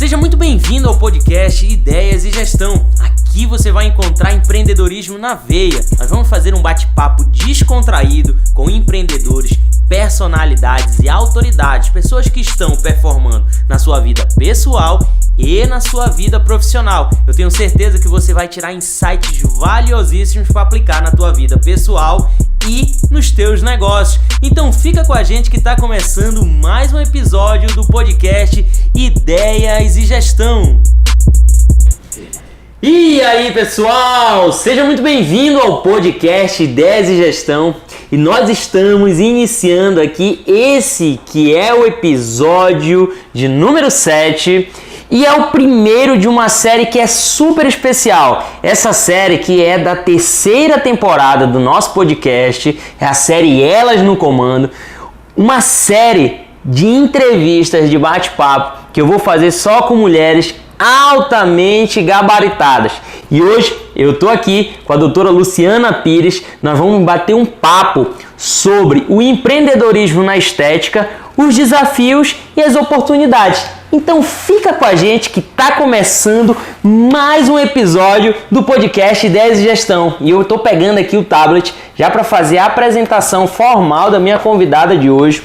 Seja muito bem-vindo ao podcast Ideias e Gestão. Aqui você vai encontrar empreendedorismo na veia. Nós vamos fazer um bate-papo descontraído com empreendedores, personalidades e autoridades, pessoas que estão performando na sua vida pessoal e na sua vida profissional. Eu tenho certeza que você vai tirar insights valiosíssimos para aplicar na tua vida pessoal e nos teus negócios. Então fica com a gente que está começando mais um episódio do podcast Ideias e Gestão. E aí, pessoal, seja muito bem-vindo ao podcast Ideias e Gestão. E nós estamos iniciando aqui esse que é o episódio de número 7 e é o primeiro de uma série que é super especial. Essa série que é da terceira temporada do nosso podcast, é a série Elas no Comando, uma série de entrevistas, de bate-papo que eu vou fazer só com mulheres altamente gabaritadas. E hoje eu tô aqui com a doutora Luciana Pires. Nós vamos bater um papo sobre o empreendedorismo na estética, os desafios e as oportunidades. Então fica com a gente que tá começando mais um episódio do podcast Ideias e Gestão. E eu tô pegando aqui o tablet já para fazer a apresentação formal da minha convidada de hoje.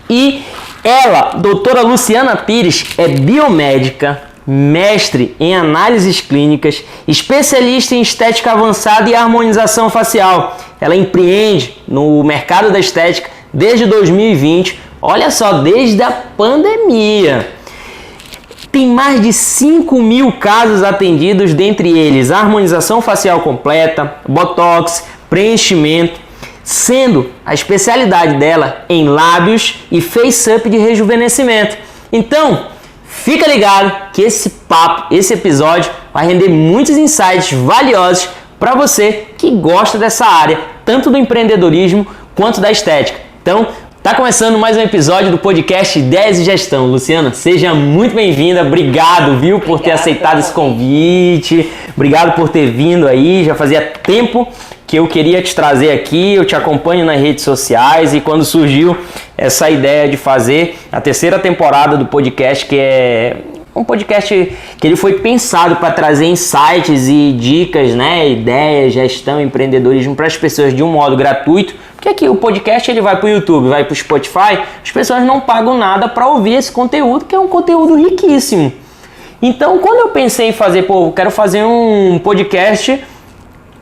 E ela, doutora Luciana Pires, é biomédica, mestre em análises clínicas, especialista em estética avançada e harmonização facial. Ela empreende no mercado da estética desde 2020, olha só, desde a pandemia. Tem mais de 5.000 casos atendidos, dentre eles harmonização facial completa, botox, preenchimento, sendo a especialidade dela em lábios e face-up de rejuvenescimento. Então, fica ligado que esse episódio vai render muitos insights valiosos para você que gosta dessa área, tanto do empreendedorismo quanto da estética. Então, tá começando mais um episódio do podcast Ideias e Gestão. Luciana, seja muito bem-vinda. Obrigado, viu, por ter aceitado esse convite. Obrigado por ter vindo aí. Já fazia tempo que eu queria te trazer aqui. Eu te acompanho nas redes sociais e quando surgiu essa ideia de fazer a terceira temporada do podcast, que é um podcast que ele foi pensado para trazer insights e dicas, né, ideias, gestão, empreendedorismo para as pessoas de um modo gratuito, porque aqui o podcast ele vai para o YouTube, vai para o Spotify, as pessoas não pagam nada para ouvir esse conteúdo, que é um conteúdo riquíssimo. Então, quando eu pensei em fazer, eu quero fazer um podcast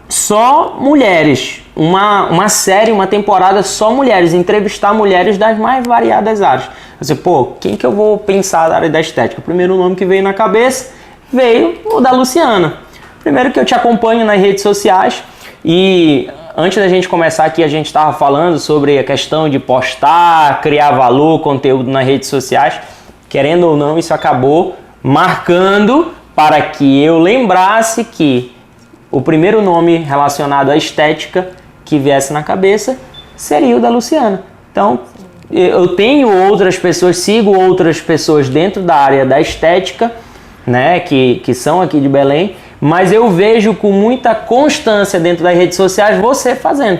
só mulheres, uma série, uma temporada só mulheres, entrevistar mulheres das mais variadas áreas. Você, quem que eu vou pensar da área da estética? O primeiro nome que veio na cabeça veio o da Luciana. Primeiro que eu te acompanho nas redes sociais e antes da gente começar aqui a gente estava falando sobre a questão de postar, criar valor, conteúdo nas redes sociais. Querendo ou não, isso acabou marcando para que eu lembrasse que o primeiro nome relacionado à estética que viesse na cabeça seria o da Luciana. Então, eu tenho outras pessoas, sigo outras pessoas dentro da área da estética, né, que são aqui de Belém, mas eu vejo com muita constância dentro das redes sociais você fazendo.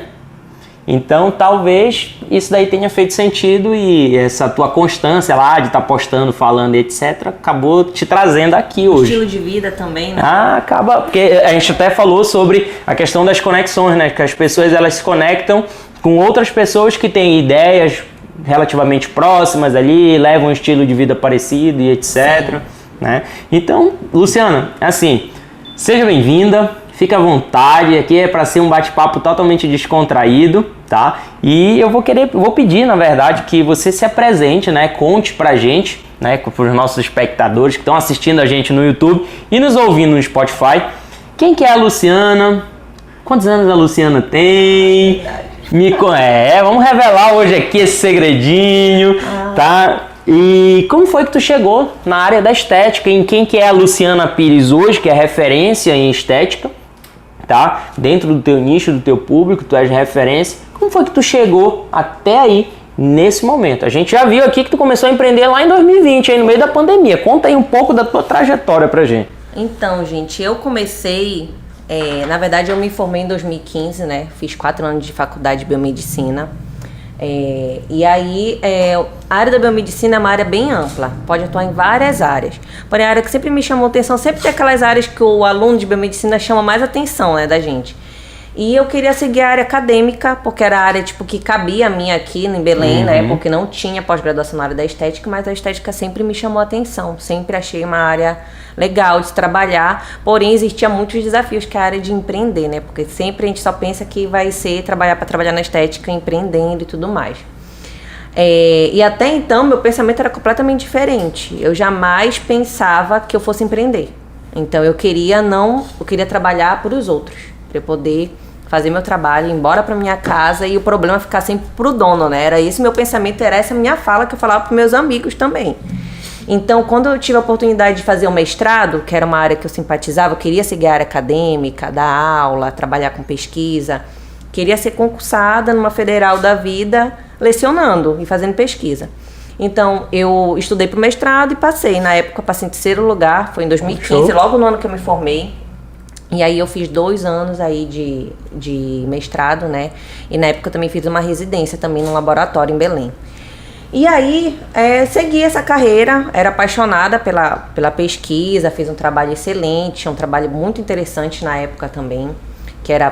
Então, talvez isso daí tenha feito sentido e essa tua constância lá de estar postando, falando, etc., acabou te trazendo aqui hoje. Estilo de vida também, né? Acaba, porque a gente até falou sobre a questão das conexões, né? Que as pessoas elas se conectam com outras pessoas que têm ideias relativamente próximas ali, levam um estilo de vida parecido e etc., né? Então, Luciana, assim, seja bem-vinda. Fica à vontade, aqui é para ser um bate-papo totalmente descontraído, tá? E eu vou pedir, na verdade, que você se apresente, né? Conte pra gente, né? Para os nossos espectadores que estão assistindo a gente no YouTube e nos ouvindo no Spotify. Quem que é a Luciana? Quantos anos a Luciana tem? Vamos revelar hoje aqui esse segredinho, tá? E como foi que tu chegou na área da estética? Em quem que é a Luciana Pires hoje, que é referência em estética? Tá? Dentro do teu nicho, do teu público, tu és referência. Como foi que tu chegou até aí, nesse momento? A gente já viu aqui que tu começou a empreender lá em 2020, aí no meio da pandemia. Conta aí um pouco da tua trajetória pra gente. Então, gente, eu comecei... na verdade, eu me formei em 2015, né? Fiz 4 anos de faculdade de biomedicina. E aí, a área da biomedicina é uma área bem ampla, pode atuar em várias áreas. Porém, a área que sempre me chamou atenção, sempre tem aquelas áreas que o aluno de biomedicina chama mais atenção, né, da gente. E eu queria seguir a área acadêmica, porque era a área tipo, que cabia a mim aqui em Belém, né? Porque não tinha pós-graduação na área da estética, mas a estética sempre me chamou a atenção. Sempre achei uma área legal de se trabalhar, porém existia muitos desafios que é a área de empreender, né? Porque sempre a gente só pensa que vai ser trabalhar para trabalhar na estética, empreendendo e tudo mais. E até então meu pensamento era completamente diferente. Eu jamais pensava que eu fosse empreender. Então eu queria trabalhar para os outros, para eu poder fazer meu trabalho, ir embora para minha casa e o problema ficar sempre pro dono, né? Era esse meu pensamento, era essa minha fala que eu falava para meus amigos também. Então, quando eu tive a oportunidade de fazer o mestrado, que era uma área que eu simpatizava, eu queria seguir a área acadêmica, dar aula, trabalhar com pesquisa, queria ser concursada numa federal da vida, lecionando e fazendo pesquisa. Então, eu estudei para o mestrado e passei. Na época, passei em terceiro lugar, foi em 2015, logo no ano que eu me formei. E aí eu fiz 2 anos aí de mestrado, né? E na época eu também fiz uma residência também num laboratório em Belém. E aí, segui essa carreira, era apaixonada pela pesquisa, fiz um trabalho excelente, um trabalho muito interessante na época também, que era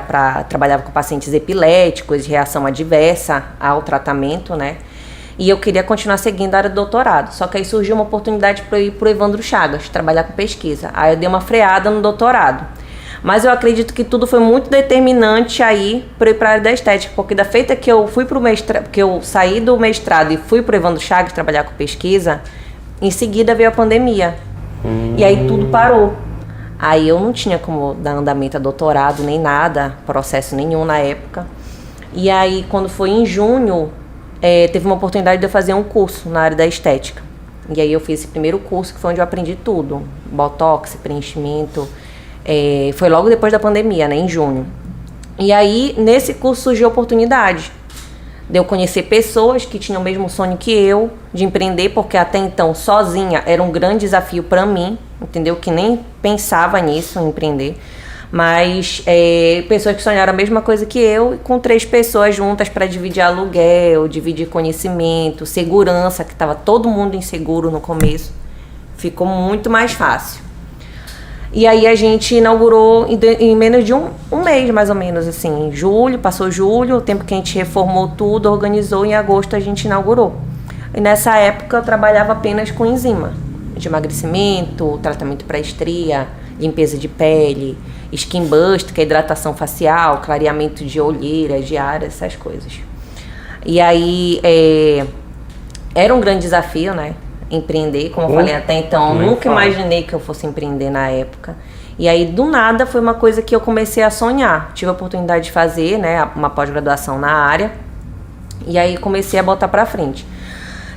trabalhava com pacientes epiléticos de reação adversa ao tratamento, né? E eu queria continuar seguindo a área do doutorado, só que aí surgiu uma oportunidade para eu ir pro Evandro Chagas, trabalhar com pesquisa. Aí eu dei uma freada no doutorado. Mas eu acredito que tudo foi muito determinante aí para ir para a área da estética, porque da feita que eu fui pro mestrado, que eu saí do mestrado e fui pro Evandro Chagas trabalhar com pesquisa, em seguida veio a pandemia. E aí tudo parou. Aí eu não tinha como dar andamento a doutorado nem nada, processo nenhum na época. E aí quando foi em junho, teve uma oportunidade de eu fazer um curso na área da estética. E aí eu fiz esse primeiro curso, que foi onde eu aprendi tudo: botox, preenchimento. Foi logo depois da pandemia, né, em junho. E aí, nesse curso surgiu a oportunidade de eu conhecer pessoas que tinham o mesmo sonho que eu, de empreender, porque até então, sozinha, era um grande desafio para mim, entendeu? Que nem pensava nisso, em empreender. Mas pessoas que sonharam a mesma coisa que eu, com 3 pessoas juntas para dividir aluguel, dividir conhecimento, segurança, que estava todo mundo inseguro no começo. Ficou muito mais fácil. E aí a gente inaugurou em menos de um mês, mais ou menos, assim, em julho, passou julho, o tempo que a gente reformou tudo, organizou, em agosto a gente inaugurou. E nessa época eu trabalhava apenas com enzima, de emagrecimento, tratamento para estria, limpeza de pele, skin boost, que é hidratação facial, clareamento de olheira, diária, essas coisas. E aí era um grande desafio, né? Empreender, como eu falei até então, nunca imaginei que eu fosse empreender na época. E aí, do nada, foi uma coisa que eu comecei a sonhar. Tive a oportunidade de fazer, né, uma pós-graduação na área. E aí, comecei a botar pra frente.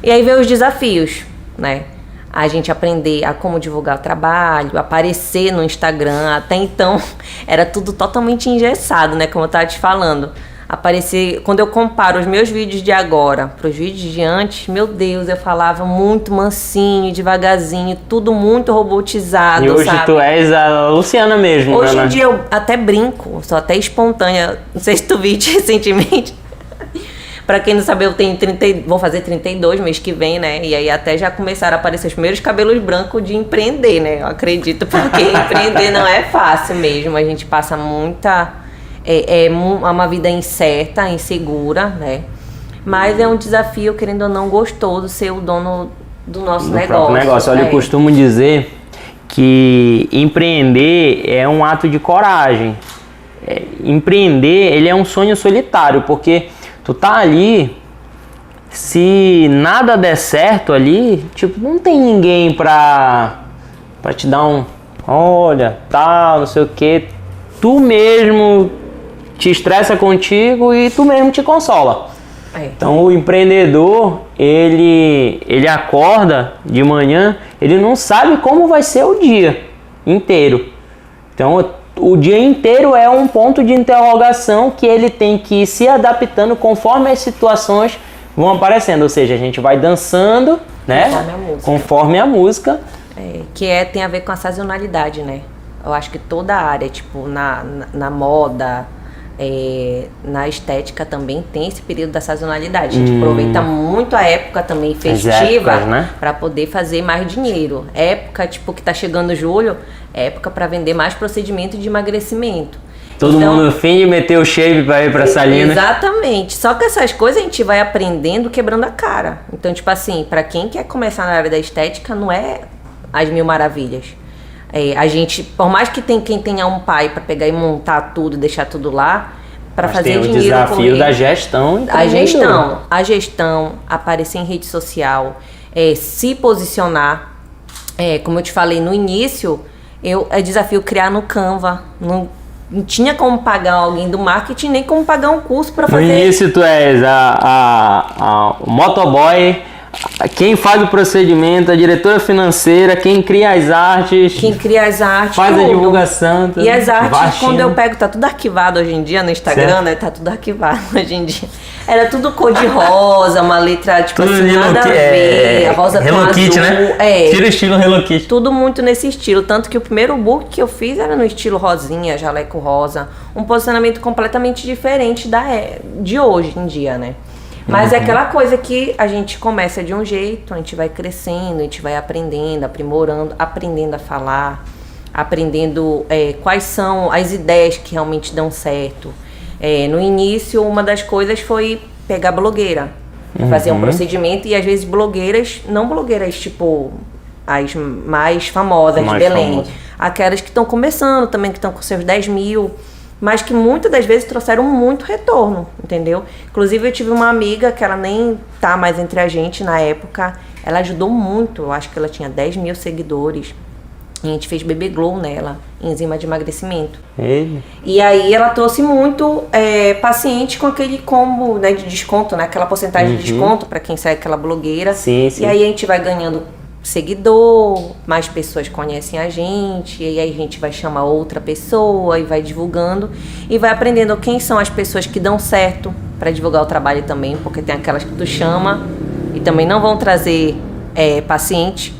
E aí, veio os desafios, né? A gente aprender a como divulgar o trabalho, aparecer no Instagram. Até então, era tudo totalmente engessado, né, como eu tava te falando. Aparecer, quando eu comparo os meus vídeos de agora para os vídeos de antes, meu Deus, eu falava muito mansinho, devagarzinho, tudo muito robotizado, e hoje sabe? Tu és a Luciana mesmo, hoje né? Em dia eu até brinco, sou até espontânea, não sei se tu viste recentemente. Pra quem não sabe, eu tenho vou fazer 32 mês que vem, né? E aí até já começaram a aparecer os primeiros cabelos brancos de empreender, né? Eu acredito, porque empreender não é fácil mesmo, a gente passa muita... É uma vida incerta, insegura, né? Mas é um desafio, querendo ou não, gostoso ser o dono do nosso negócio. Olha, eu costumo dizer que empreender é um ato de coragem. Empreender, ele é um sonho solitário, porque tu tá ali, se nada der certo ali, tipo, não tem ninguém pra te dar olha, tal, não sei o que. Tu mesmo te estressa contigo e tu mesmo te consola. Então o empreendedor, ele acorda de manhã, ele não sabe como vai ser o dia inteiro. Então o dia inteiro é um ponto de interrogação que ele tem que ir se adaptando conforme as situações vão aparecendo. Ou seja, a gente vai dançando, né? Conforme a música. Que tem a ver com a sazonalidade, né? Eu acho que toda a área, tipo na moda, na estética também tem esse período da sazonalidade. A gente aproveita muito a época também festiva, né? Para poder fazer mais dinheiro. Época, tipo, que tá chegando julho, é época para vender mais procedimento de emagrecimento. Todo mundo no fim de meter o shape para ir pra salinha. Exatamente. Só que essas coisas a gente vai aprendendo quebrando a cara. Então, tipo assim, para quem quer começar na área da estética, não é as mil maravilhas. A gente, por mais que quem tenha um pai para pegar e montar tudo, deixar tudo lá, para fazer dinheiro. Tem o desafio da gestão. A gestão, aparecer em rede social, se posicionar. Como eu te falei no início, é desafio criar no Canva. Não tinha como pagar alguém do marketing, nem como pagar um curso para fazer. No início tu és o motoboy, quem faz o procedimento, a diretora financeira, quem cria as artes. Faz tudo. A divulgação. Tudo. E as artes, quando eu pego, tá tudo arquivado hoje em dia no Instagram, certo? Né? Tá tudo arquivado hoje em dia. Era tudo cor de rosa, uma letra, tipo tudo assim, nada a ver. A rosa com azul. Kitty, né? Tira o estilo Hello Kitty. Tudo muito nesse estilo. Tanto que o primeiro book que eu fiz era no estilo rosinha, jaleco rosa. Um posicionamento completamente diferente de hoje em dia, né? Mas é aquela coisa que a gente começa de um jeito, a gente vai crescendo, a gente vai aprendendo, aprimorando, aprendendo a falar, aprendendo quais são as ideias que realmente dão certo. No início, uma das coisas foi pegar blogueira, fazer um procedimento, e às vezes blogueiras, não blogueiras tipo as mais famosas de Belém, aquelas que estão começando também, que estão com seus 10 mil, mas que muitas das vezes trouxeram muito retorno, entendeu? Inclusive eu tive uma amiga que ela nem tá mais entre a gente na época, ela ajudou muito, eu acho que ela tinha 10 mil seguidores, e a gente fez Bebê Glow nela, enzima de emagrecimento. E aí ela trouxe muito paciente com aquele combo, né, de desconto, né, aquela porcentagem de desconto para quem segue aquela blogueira. Sim. E aí a gente vai ganhando seguidor, mais pessoas conhecem a gente, e aí a gente vai chamar outra pessoa e vai divulgando e vai aprendendo quem são as pessoas que dão certo para divulgar o trabalho também, porque tem aquelas que tu chama e também não vão trazer paciente,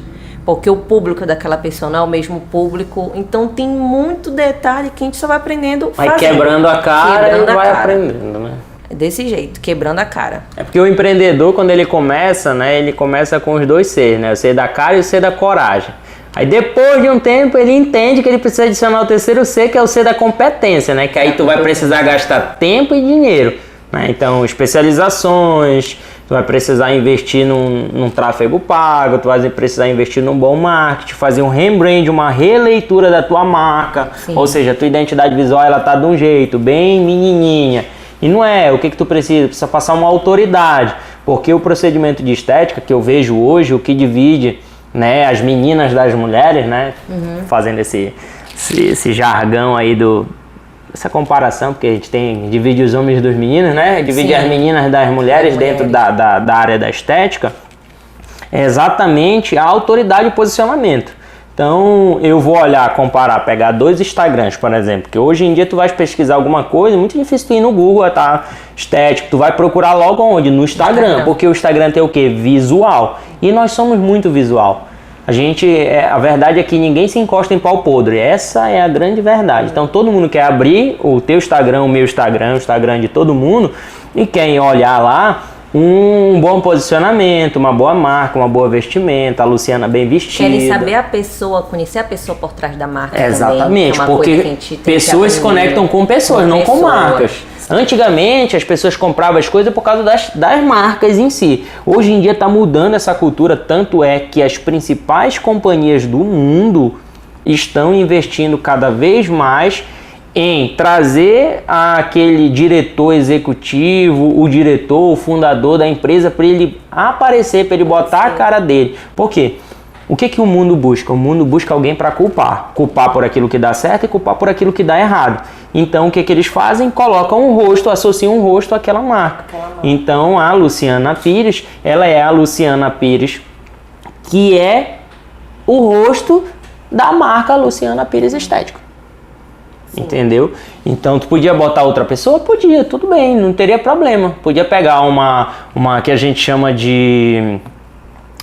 porque o público daquela pessoa não é o mesmo público, então tem muito detalhe que a gente só vai aprendendo fazendo. Vai quebrando a cara e vai aprendendo, né? Desse jeito, quebrando a cara. É porque o empreendedor, quando ele começa, né, ele começa com os dois Cs, né? O C da cara e o C da coragem. Aí depois de um tempo ele entende que ele precisa adicionar o terceiro C, que é o C da competência, né? Que aí tu vai precisar gastar tempo e dinheiro, né? Então, especializações, tu vai precisar investir num tráfego pago, tu vai precisar investir num bom marketing, fazer um rebrand, uma releitura da tua marca. Sim. Ou seja, a tua identidade visual ela tá de um jeito, bem menininha. E não é, o que tu precisa? Precisa passar uma autoridade, porque o procedimento de estética que eu vejo hoje, o que divide, né, as meninas das mulheres, né, fazendo esse jargão aí essa comparação, porque a gente divide os homens dos meninos, né, divide as meninas das mulheres dentro da área da estética, é exatamente a autoridade e posicionamento. Então, eu vou olhar, comparar, pegar dois Instagrams, por exemplo, que hoje em dia tu vai pesquisar alguma coisa, é muito difícil tu ir no Google, tá? Estético, tu vai procurar logo onde? No Instagram, porque o Instagram tem o quê? Visual. E nós somos muito visual. A verdade é que ninguém se encosta em pau podre, essa é a grande verdade. Então, todo mundo quer abrir o teu Instagram, o meu Instagram, o Instagram de todo mundo, e quer olhar lá um bom posicionamento, uma boa marca, uma boa vestimenta, a Luciana bem vestida. Querem saber a pessoa, conhecer a pessoa por trás da marca. Exatamente, também, porque pessoas se conectam com pessoas, não com marcas. Antigamente as pessoas compravam as coisas por causa das marcas em si. Hoje em dia está mudando essa cultura, tanto é que as principais companhias do mundo estão investindo cada vez mais em trazer aquele diretor executivo, o diretor, o fundador da empresa, para ele aparecer, para ele botar a cara dele. Por quê? O que o mundo busca? O mundo busca alguém para culpar. Culpar por aquilo que dá certo e culpar por aquilo que dá errado. Então, o que eles fazem? Colocam um rosto, associam um rosto àquela marca. Então, a Luciana Pires, ela é a Luciana Pires, que é o rosto da marca Luciana Pires Estética. Entendeu? Então, tu podia botar outra pessoa? Podia, tudo bem, não teria problema. Podia pegar uma que a gente chama de...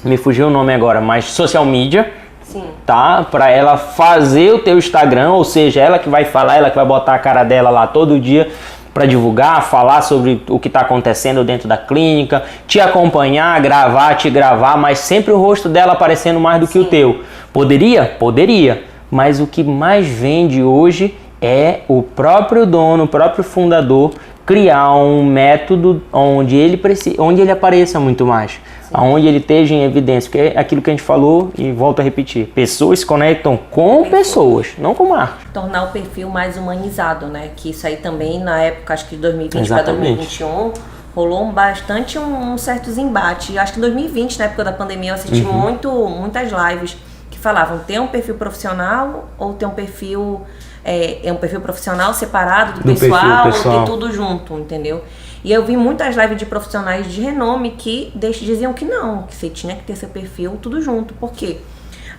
Me fugiu o nome agora, mas social media. Sim. Tá? Pra ela fazer o teu Instagram, ou seja, ela que vai falar, ela que vai botar a cara dela lá todo dia. para divulgar, falar sobre o que está acontecendo dentro da clínica, te acompanhar, te gravar, mas sempre o rosto dela aparecendo mais do que o teu. Poderia? Poderia. Mas o que mais vende hoje é o próprio dono, o próprio fundador criar um método onde ele apareça muito mais, onde ele esteja em evidência, porque é aquilo que a gente falou e volto a repetir, pessoas se conectam com pessoas, não com marcas. Tornar o perfil mais humanizado, né? Que isso aí também na época, acho que de 2020 para 2021, rolou bastante um certos embates. Acho que em 2020, na época da pandemia, eu assisti muitas lives que falavam, tem um perfil profissional ou tem um perfil... É um perfil profissional separado do pessoal, ou tem tudo junto, entendeu? E eu vi muitas lives de profissionais de renome que diziam que não, que você tinha que ter seu perfil tudo junto. Por quê?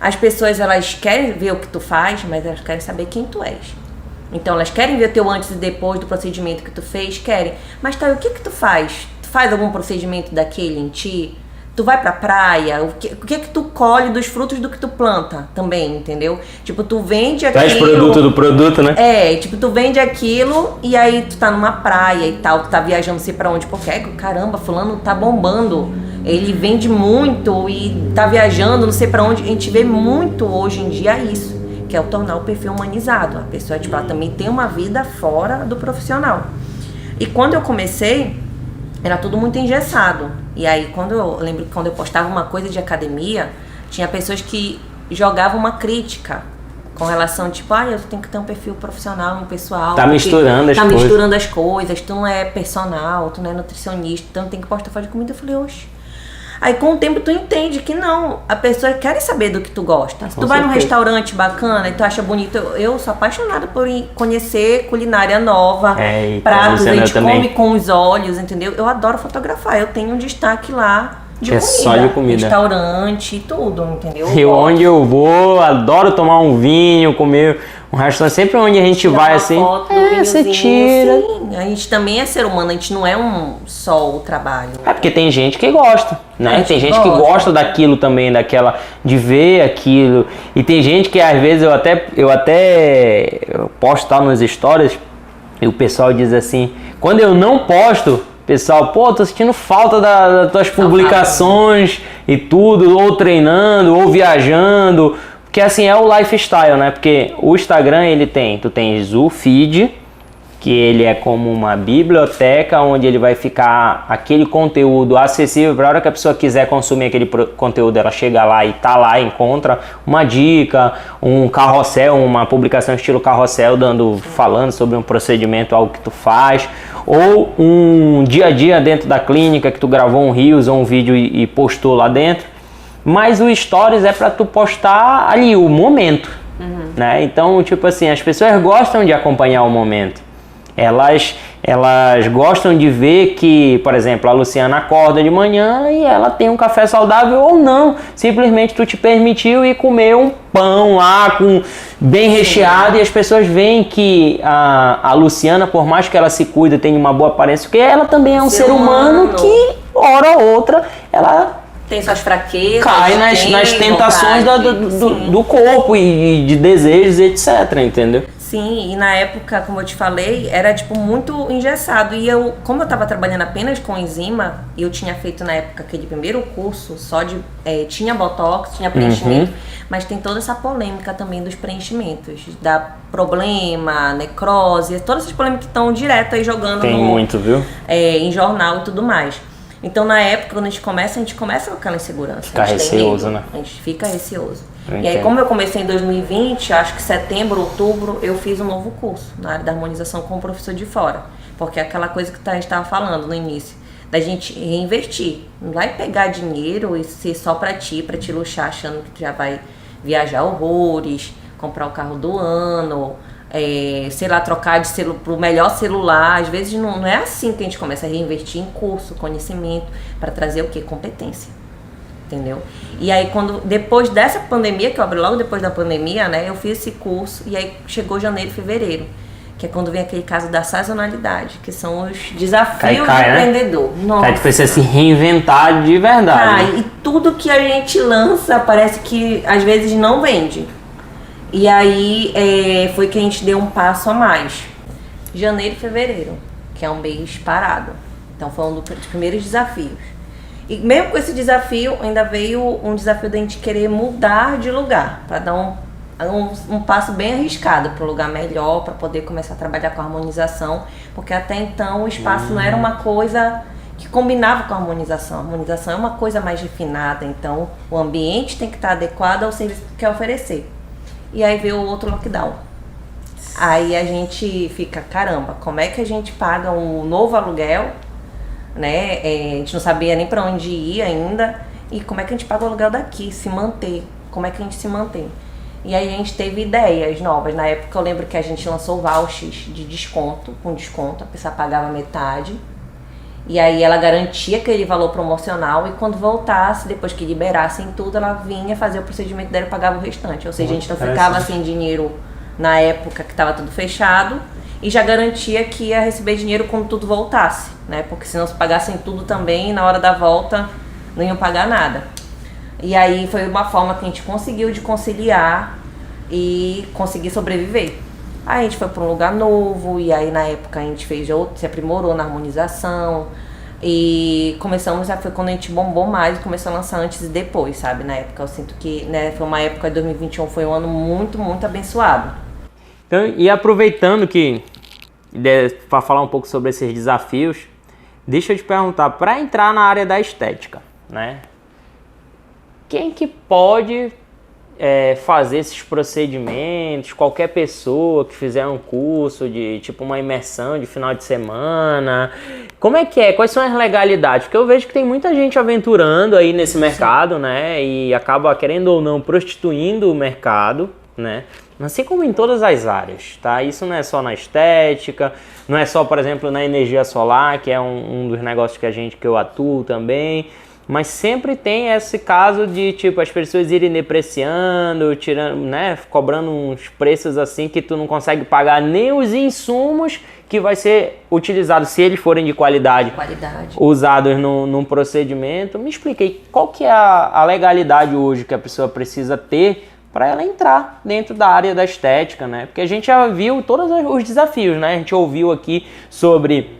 As pessoas, elas querem ver o que tu faz, mas elas querem saber quem tu és. Então, elas querem ver o teu antes e depois do procedimento que tu fez, querem. Mas tá, o que tu faz? Tu faz algum procedimento daquele em ti? Tu vai pra praia, o que tu colhe dos frutos do que tu planta também, entendeu? Tipo, tu vende aquilo... Traz produto do produto, né? Tipo, tu vende aquilo e aí tu tá numa praia e tal, tu tá viajando não sei pra onde, porque caramba, fulano tá bombando, ele vende muito e tá viajando não sei pra onde. A gente vê muito hoje em dia isso, que é o tornar o perfil humanizado. A pessoa, tipo, ela também tem uma vida fora do profissional. E quando eu comecei, era tudo muito engessado. E aí, eu lembro que quando eu postava uma coisa de academia, tinha pessoas que jogavam uma crítica com relação, tipo, eu tenho que ter um perfil profissional, um pessoal. Tá misturando as coisas. Tá misturando as coisas, tu não é personal, tu não é nutricionista, então tem que postar foto de comida. Eu falei, oxe. Aí com o tempo tu entende que não, a pessoa quer saber do que tu gosta. Se tu vai num restaurante bacana e tu acha bonito, eu sou apaixonada por conhecer culinária nova, pratos, a gente come com os olhos, entendeu? Eu adoro fotografar, eu tenho um destaque lá de comida, só de comida, restaurante, tudo, entendeu? E onde eu vou, adoro tomar um vinho, comer um restaurante, sempre onde a gente vai assim, você tira. Sim, a gente também é ser humano, a gente não é só o trabalho. Porque tem gente que gosta, né? Tem gente que gosta daquilo também, de ver aquilo. E tem gente que às vezes eu posto tal nos stories e o pessoal diz assim, quando eu não posto, pessoal, tô sentindo falta das tuas publicações e tudo, ou treinando, ou viajando, porque assim é o lifestyle, né? Porque o Instagram, tu tens o feed, que ele é como uma biblioteca onde ele vai ficar aquele conteúdo acessível para a hora que a pessoa quiser consumir aquele conteúdo, ela chega lá e tá lá, encontra uma dica, um carrossel, uma publicação estilo carrossel falando sobre um procedimento, algo que tu faz, ou um dia a dia dentro da clínica que tu gravou um Reels ou um vídeo e postou lá dentro. Mas o Stories é para tu postar ali o momento, né? Então, tipo assim, as pessoas gostam de acompanhar o momento. Elas gostam de ver que, por exemplo, a Luciana acorda de manhã e ela tem um café saudável ou não. Simplesmente tu te permitiu ir comer um pão lá bem recheado e as pessoas veem que a Luciana, por mais que ela se cuida, tenha uma boa aparência, porque ela também é um ser humano que, hora ou outra, ela tem suas fraquezas, cai nas tentações do corpo e de desejos, etc, entendeu? Sim, e na época, como eu te falei, era tipo muito engessado. E como eu tava trabalhando apenas com enzima, e eu tinha feito na época aquele primeiro curso só tinha botox, tinha preenchimento, mas tem toda essa polêmica também dos preenchimentos, da problema, necrose, todas essas polêmicas que estão direto aí jogando muito, viu? Em jornal e tudo mais. Então, na época, quando a gente começa com aquela insegurança. Fica receoso, né? A gente fica receoso. E aí, como eu comecei em 2020, acho que setembro, outubro, eu fiz um novo curso na área da harmonização com um professor de fora. Porque é aquela coisa que a gente estava falando no início, da gente reinvestir. Não vai pegar dinheiro e ser só pra te luxar, achando que tu já vai viajar horrores, comprar o carro do ano, sei lá, trocar pro melhor celular. Às vezes não é assim que a gente começa a reinvestir em curso, conhecimento, para trazer o quê? Competência. Entendeu? E aí, depois dessa pandemia, que eu abri logo depois da pandemia, né, eu fiz esse curso, e aí chegou janeiro e fevereiro, que é quando vem aquele caso da sazonalidade, que são os desafios do empreendedor. Nossa. Tu precisa se reinventar de verdade. E tudo que a gente lança parece que às vezes não vende. E aí foi que a gente deu um passo a mais. Janeiro e fevereiro. que é um mês parado. Então foi um dos primeiros desafios. E mesmo com esse desafio, ainda veio um desafio da gente querer mudar de lugar, para dar um passo bem arriscado para um lugar melhor, para poder começar a trabalhar com a harmonização, porque até então o espaço não era uma coisa que combinava com a harmonização. A harmonização é uma coisa mais refinada, então o ambiente tem que estar adequado ao serviço que quer oferecer. E aí veio o outro lockdown. Aí a gente fica, caramba, como é que a gente paga um novo aluguel, né? A gente não sabia nem para onde ir ainda, e como é que a gente paga o aluguel daqui, se manter, como é que a gente se mantém? E aí a gente teve ideias novas. Na época eu lembro que a gente lançou vouchers de desconto, com desconto, a pessoa pagava metade, e aí ela garantia aquele valor promocional, e quando voltasse, depois que liberassem tudo, ela vinha fazer o procedimento dela e pagava o restante. Ou seja, a gente não ficava sem dinheiro na época que estava tudo fechado, e já garantia que ia receber dinheiro quando tudo voltasse, né? Porque se não se pagassem tudo também, na hora da volta não iam pagar nada. E aí foi uma forma que a gente conseguiu de conciliar e conseguir sobreviver. Aí a gente foi para um lugar novo, e aí na época a gente se aprimorou na harmonização, e começamos, foi quando a gente bombou mais e começou a lançar antes e depois, sabe? Na época eu sinto que, né, foi uma época de 2021, foi um ano muito, muito abençoado. Então, e aproveitando para falar um pouco sobre esses desafios, deixa eu te perguntar, para entrar na área da estética, né? Quem que pode fazer esses procedimentos? Qualquer pessoa que fizer um curso de tipo uma imersão de final de semana, como é que é? Quais são as legalidades? Porque eu vejo que tem muita gente aventurando aí nesse mercado, né? E acaba, querendo ou não, prostituindo o mercado, né? Assim como em todas as áreas, tá? Isso não é só na estética, não é só, por exemplo, na energia solar, que é um dos negócios que eu atuo também, mas sempre tem esse caso de, tipo, as pessoas irem depreciando, tirando, né, cobrando uns preços assim que tu não consegue pagar nem os insumos que vai ser utilizado, se eles forem de qualidade. Usados num procedimento. Me explica aí, qual que é a legalidade hoje que a pessoa precisa ter para ela entrar dentro da área da estética, né? Porque a gente já viu todos os desafios, né? A gente ouviu aqui sobre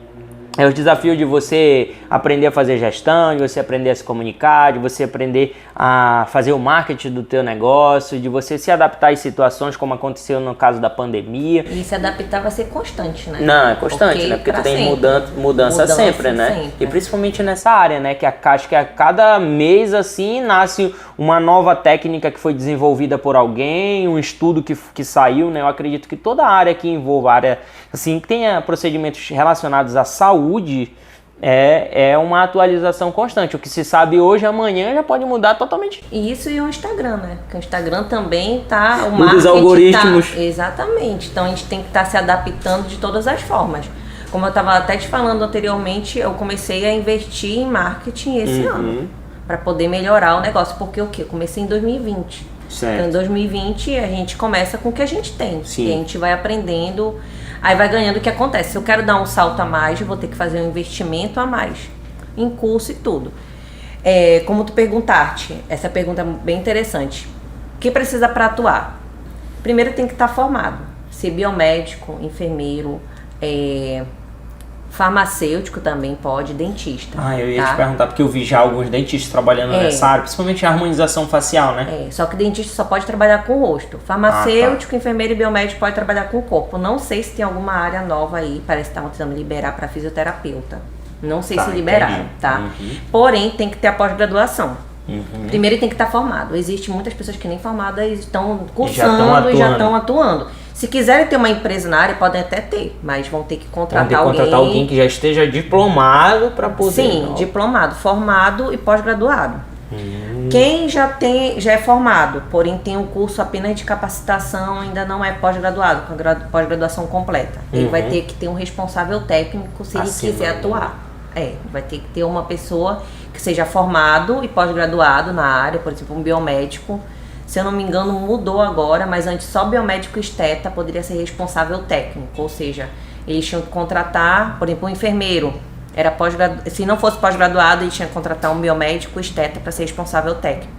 o desafio de você aprender a fazer gestão, de você aprender a se comunicar, de você aprender a fazer o marketing do teu negócio, de você se adaptar às situações como aconteceu no caso da pandemia. E se adaptar vai ser constante, né? Não, é constante, né? Porque tu tem mudança sempre, né? Sempre. E principalmente nessa área, né? Acho que a cada mês, assim, nasce uma nova técnica que foi desenvolvida por alguém, um estudo que saiu, né? Eu acredito que toda área que envolva área, assim, que tenha procedimentos relacionados à saúde, é uma atualização constante. O que se sabe hoje, amanhã já pode mudar totalmente. Isso e o Instagram, né? Porque o Instagram também tá... O marketing dos algoritmos. Exatamente. Então a gente tem que estar se adaptando de todas as formas. Como eu estava até te falando anteriormente, eu comecei a investir em marketing esse ano. Para poder melhorar o negócio. Porque o quê? Eu comecei em 2020. Certo. Então em 2020 a gente começa com o que a gente tem. Sim. E a gente vai aprendendo... Aí vai ganhando o que acontece. Se eu quero dar um salto a mais, eu vou ter que fazer um investimento a mais. Em curso e tudo. Como tu perguntaste, essa pergunta é bem interessante. O que precisa para atuar? Primeiro tem que estar formado. Ser biomédico, enfermeiro, farmacêutico também pode, dentista. Eu ia te perguntar, porque eu vi já alguns dentistas trabalhando nessa área, principalmente a harmonização facial, né? Só que dentista só pode trabalhar com o rosto. Farmacêutico, enfermeiro e biomédico pode trabalhar com o corpo. Não sei se tem alguma área nova aí, parece que estavam tentando liberar para fisioterapeuta. Não sei se liberaram, tá? Porém, tem que ter a pós-graduação. Primeiro tem que estar formado. Existem muitas pessoas que nem formadas estão cursando e já estão atuando. Se quiserem ter uma empresa na área, podem até ter, mas vão ter que contratar alguém que já esteja diplomado para poder... Sim, diplomado, formado e pós-graduado. Quem já é formado, porém tem um curso apenas de capacitação, ainda não é pós-graduado, com a pós-graduação completa. Ele vai ter que ter um responsável técnico se ele quiser atuar. Vai ter que ter uma pessoa que seja formado e pós-graduado na área, por exemplo, um biomédico. Se eu não me engano, mudou agora, mas antes só biomédico esteta poderia ser responsável técnico, ou seja, eles tinham que contratar, por exemplo, um enfermeiro. Se não fosse pós-graduado, ele tinha que contratar um biomédico esteta para ser responsável técnico.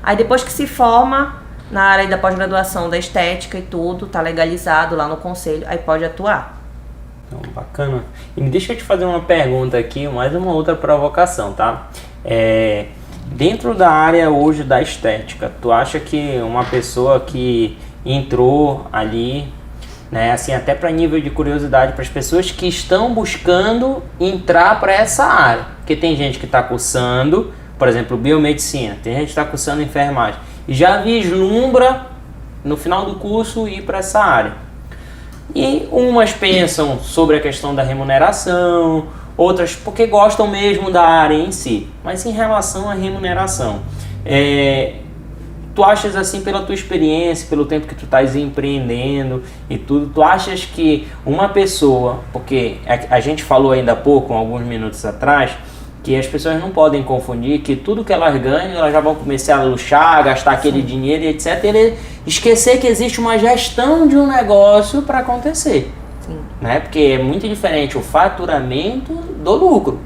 Aí depois que se forma na área da pós-graduação da estética e tudo, tá legalizado lá no conselho, aí pode atuar. Então, bacana. E deixa eu te fazer uma pergunta aqui, mais uma outra provocação, tá? Dentro da área hoje da estética, tu acha que uma pessoa que entrou ali, né, assim, até para nível de curiosidade, para as pessoas que estão buscando entrar para essa área, porque tem gente que está cursando, por exemplo, biomedicina, tem gente que está cursando enfermagem e já vislumbra no final do curso ir para essa área. E umas pensam sobre a questão da remuneração, outras porque gostam mesmo da área em si. Mas em relação à remuneração, tu achas assim, pela tua experiência, pelo tempo que tu estás empreendendo e tudo, tu achas que uma pessoa, porque a gente falou ainda há pouco, alguns minutos atrás, que as pessoas não podem confundir que tudo que elas ganham, elas já vão começar a luxar, gastar aquele dinheiro e etc. E esquecer que existe uma gestão de um negócio para acontecer. Sim. Né? Porque é muito diferente o faturamento do lucro.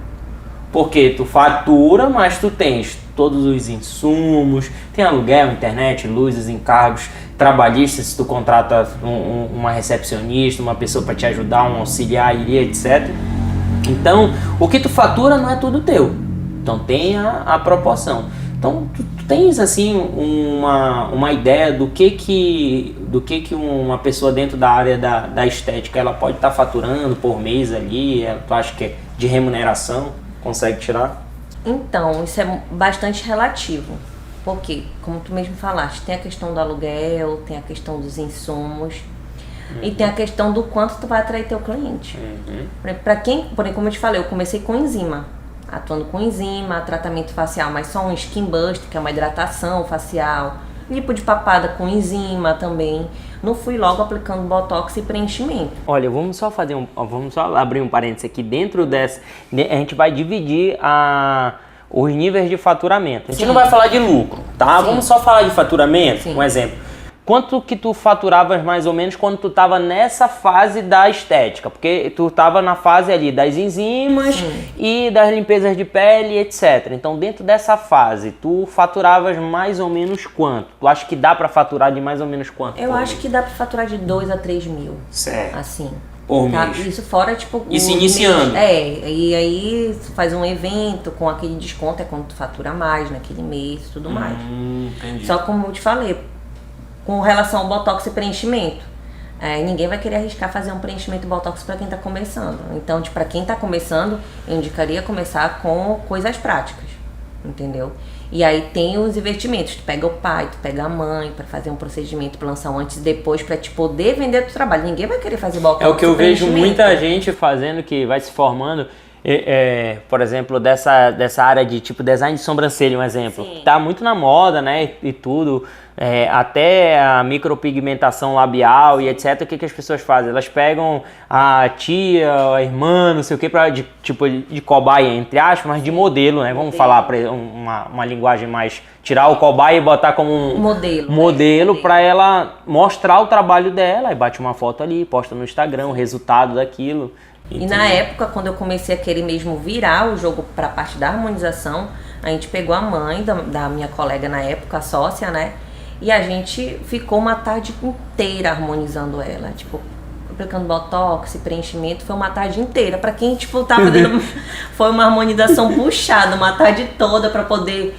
Porque tu fatura, mas tu tens todos os insumos, tem aluguel, internet, luzes, encargos trabalhistas, se tu contrata uma recepcionista, uma pessoa para te ajudar, um auxiliar, etc. Então, o que tu fatura não é tudo teu. Então, tem a proporção. Então, tu tens, assim, uma ideia do que uma pessoa dentro da área da estética, ela pode estar faturando por mês ali, tu acha que é de remuneração, consegue tirar? Então, isso é bastante relativo. Porque, como tu mesmo falaste, tem a questão do aluguel, tem a questão dos insumos, e tem a questão do quanto tu vai atrair teu cliente. Para quem, porém, como eu te falei, eu comecei com enzima, atuando com enzima, tratamento facial, mas só um skin boost, que é uma hidratação facial, lipo de papada com enzima também. Não fui logo aplicando botox e preenchimento. Olha, vamos só abrir um parênteses aqui. Dentro dessa, a gente vai dividir os níveis de faturamento. A gente não vai falar de lucro, tá? Sim. Vamos só falar de faturamento. Sim. Um exemplo. Quanto que tu faturavas mais ou menos quando tu estava nessa fase da estética? Porque tu estava na fase ali das enzimas. Sim. E das limpezas de pele, etc. Então, dentro dessa fase, tu faturavas mais ou menos quanto? Tu acha que dá para faturar de mais ou menos quanto? Eu acho que dá para faturar de 2 a 3 mil. Certo. Assim. Por mês. Isso fora, tipo... Isso iniciando. E aí tu faz um evento com aquele desconto, é quando tu fatura mais naquele mês e tudo mais. Entendi. Só como eu te falei, com relação ao botox e preenchimento, ninguém vai querer arriscar fazer um preenchimento botox para quem está começando. Então, para quem está começando, eu indicaria começar com coisas práticas, entendeu? E aí tem os investimentos, tu pega o pai, tu pega a mãe para fazer um procedimento, planção antes e depois para te poder vender teu trabalho. Ninguém vai querer fazer botox. É o que eu vejo muita gente fazendo, que vai se formando. Por exemplo, dessa área de tipo design de sobrancelha, um exemplo. Sim. Tá muito na moda, né? E tudo. Até a micropigmentação labial e etc. O que as pessoas fazem? Elas pegam a tia, a irmã, não sei o que, de cobaia, entre aspas, mas de modelo, né? Vamos falar uma linguagem mais... Tirar o cobaia e botar como um modelo para ela mostrar o trabalho dela. Aí bate uma foto ali, posta no Instagram o resultado daquilo. E na época, quando eu comecei a querer mesmo virar o jogo para a parte da harmonização, a gente pegou a mãe da minha colega na época, a sócia, né? E a gente ficou uma tarde inteira harmonizando ela, tipo, aplicando botox e preenchimento, foi uma tarde inteira. Para quem, tipo, tava fazendo, foi uma harmonização puxada, uma tarde toda para poder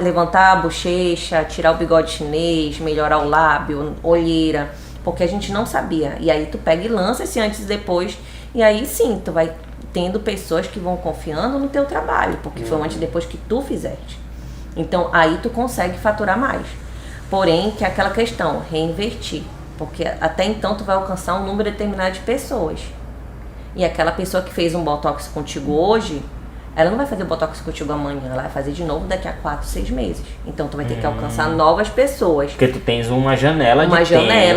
levantar a bochecha, tirar o bigode chinês, melhorar o lábio, olheira, porque a gente não sabia. E aí tu pega e lança esse antes e depois. E aí sim, tu vai tendo pessoas que vão confiando no teu trabalho, porque foi antes e depois que tu fizeste. Então aí tu consegue faturar mais. Porém, que é aquela questão, reinvertir. Porque até então tu vai alcançar um número determinado de pessoas. E aquela pessoa que fez um botox contigo hoje, ela não vai fazer botox contigo amanhã, ela vai fazer de novo daqui a 4, 6 meses. Então tu vai ter que alcançar novas pessoas. Porque tu tens uma janela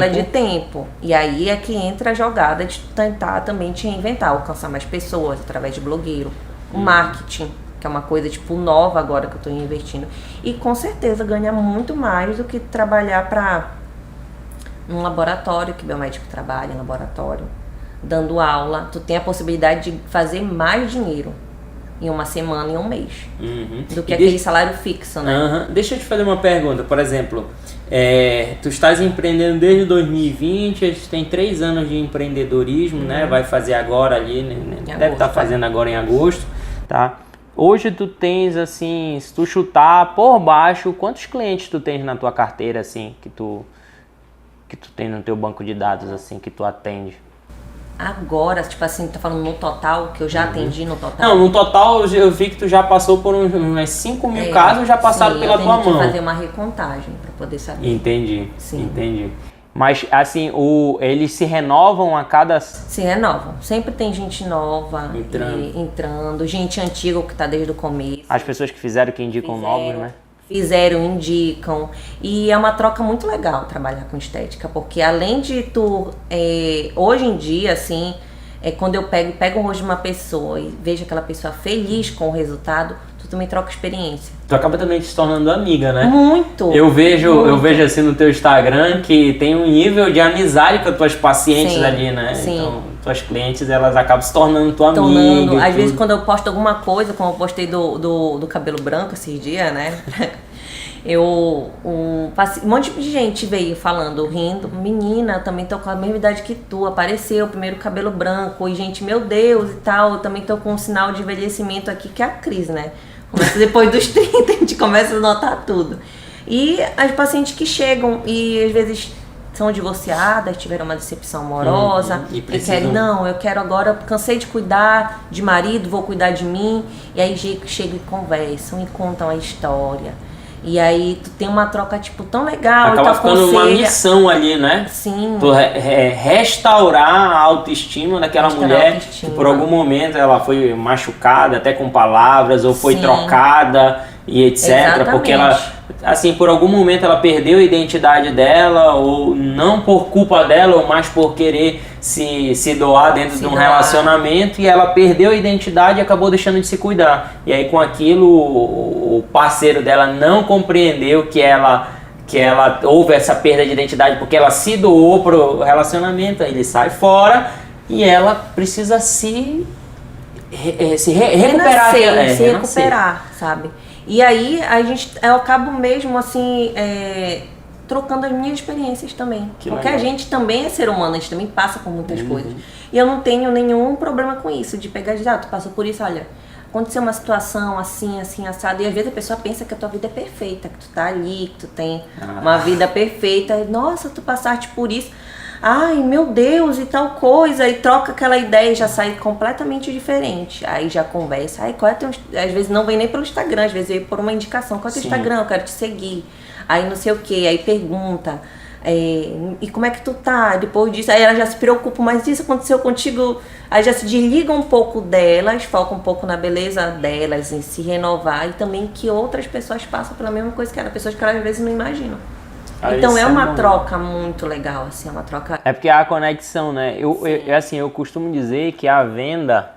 de tempo. E aí é que entra a jogada de tentar também te reinventar, alcançar mais pessoas através de blogueiro. O marketing, que é uma coisa tipo nova agora que eu tô investindo. E com certeza ganha muito mais do que trabalhar para um laboratório, que biomédico trabalha em laboratório, dando aula. Tu tem a possibilidade de fazer mais dinheiro. em uma semana, em um mês. Do que E aquele salário fixo, né? Deixa eu te fazer uma pergunta. Por exemplo, tu estás empreendendo desde 2020, a gente tem 3 anos de empreendedorismo, né? Vai fazer agora ali, né? Deve estar fazendo agora em agosto, tá? Hoje tu tens, assim, se tu chutar por baixo, quantos clientes tu tens na tua carteira, assim, que tu tem no teu banco de dados, assim, que tu atende? Agora, tipo assim, tá falando no total, que eu já atendi no total? Não, no total eu vi que tu já passou por uns 5 mil casos já passaram pela tua mão. Eu tenho que fazer uma recontagem para poder saber. Entendi, Sim. entendi. Mas, assim, eles se renovam a cada... Se renovam. Sempre tem gente nova entrando, gente antiga que tá desde o começo. As pessoas que fizeram, que indicam novos, né? Fizeram, indicam. E é uma troca muito legal trabalhar com estética, porque além de tu... hoje em dia, assim, quando eu pego o rosto de uma pessoa e vejo aquela pessoa feliz com o resultado, tu também troca experiência. Tu acaba também se tornando amiga, né? Muito! Eu vejo assim no teu Instagram que tem um nível de amizade com as tuas pacientes ali, né? Sim. Então, tuas clientes, elas acabam se tornando tua amiga. Às vezes quando eu posto alguma coisa, como eu postei do cabelo branco esses dias, né? Um monte de gente veio falando, rindo, menina, eu também tô com a mesma idade que tu, apareceu o primeiro cabelo branco, e gente, meu Deus, e tal, eu também tô com um sinal de envelhecimento aqui, que é a crise, né? Começa depois dos 30, a gente começa a notar tudo. E as pacientes que chegam e às vezes são divorciadas, tiveram uma decepção amorosa, e querem, não, eu quero agora, cansei de cuidar de marido, vou cuidar de mim, e aí chegam e conversam e contam a história. E aí tu tem uma troca, tipo, tão legal. Acaba ficando uma missão ali, né? Sim. Tu restaurar a autoestima daquela mulher que por algum momento ela foi machucada, até com palavras, ou foi trocada e etc. Exatamente. Porque ela, assim, por algum momento ela perdeu a identidade dela, ou não por culpa dela, ou mais por querer se doar dentro de um relacionamento, e ela perdeu a identidade e acabou deixando de se cuidar. E aí com aquilo o parceiro dela não compreendeu que ela houve essa perda de identidade porque ela se doou pro relacionamento, aí ele sai fora e ela precisa se recuperar. Se recuperar, sabe? E aí eu acabo mesmo assim trocando as minhas experiências também. Porque a gente também é ser humano, a gente também passa por muitas coisas. E eu não tenho nenhum problema com isso, de pegar tu passou por isso, olha, aconteceu uma situação assim, assim, assado, e às vezes a pessoa pensa que a tua vida é perfeita, que tu tá ali, que tu tem uma vida perfeita, nossa, tu passaste por isso, ai, meu Deus, e tal coisa, e troca aquela ideia e já sai completamente diferente. Aí já conversa, ai, qual é teu... Às vezes não vem nem pelo Instagram, às vezes vem por uma indicação, qual é teu Instagram, eu quero te seguir. Aí não sei o que, aí pergunta, e como é que tu tá? Depois disso, aí ela já se preocupa, mas isso aconteceu contigo, aí já se desliga um pouco delas, foca um pouco na beleza delas, em se renovar, e também que outras pessoas passam pela mesma coisa que ela, pessoas que elas às vezes não imaginam. Então é uma troca muito legal, assim, é uma troca... É porque há a conexão, né? Eu costumo dizer que a venda,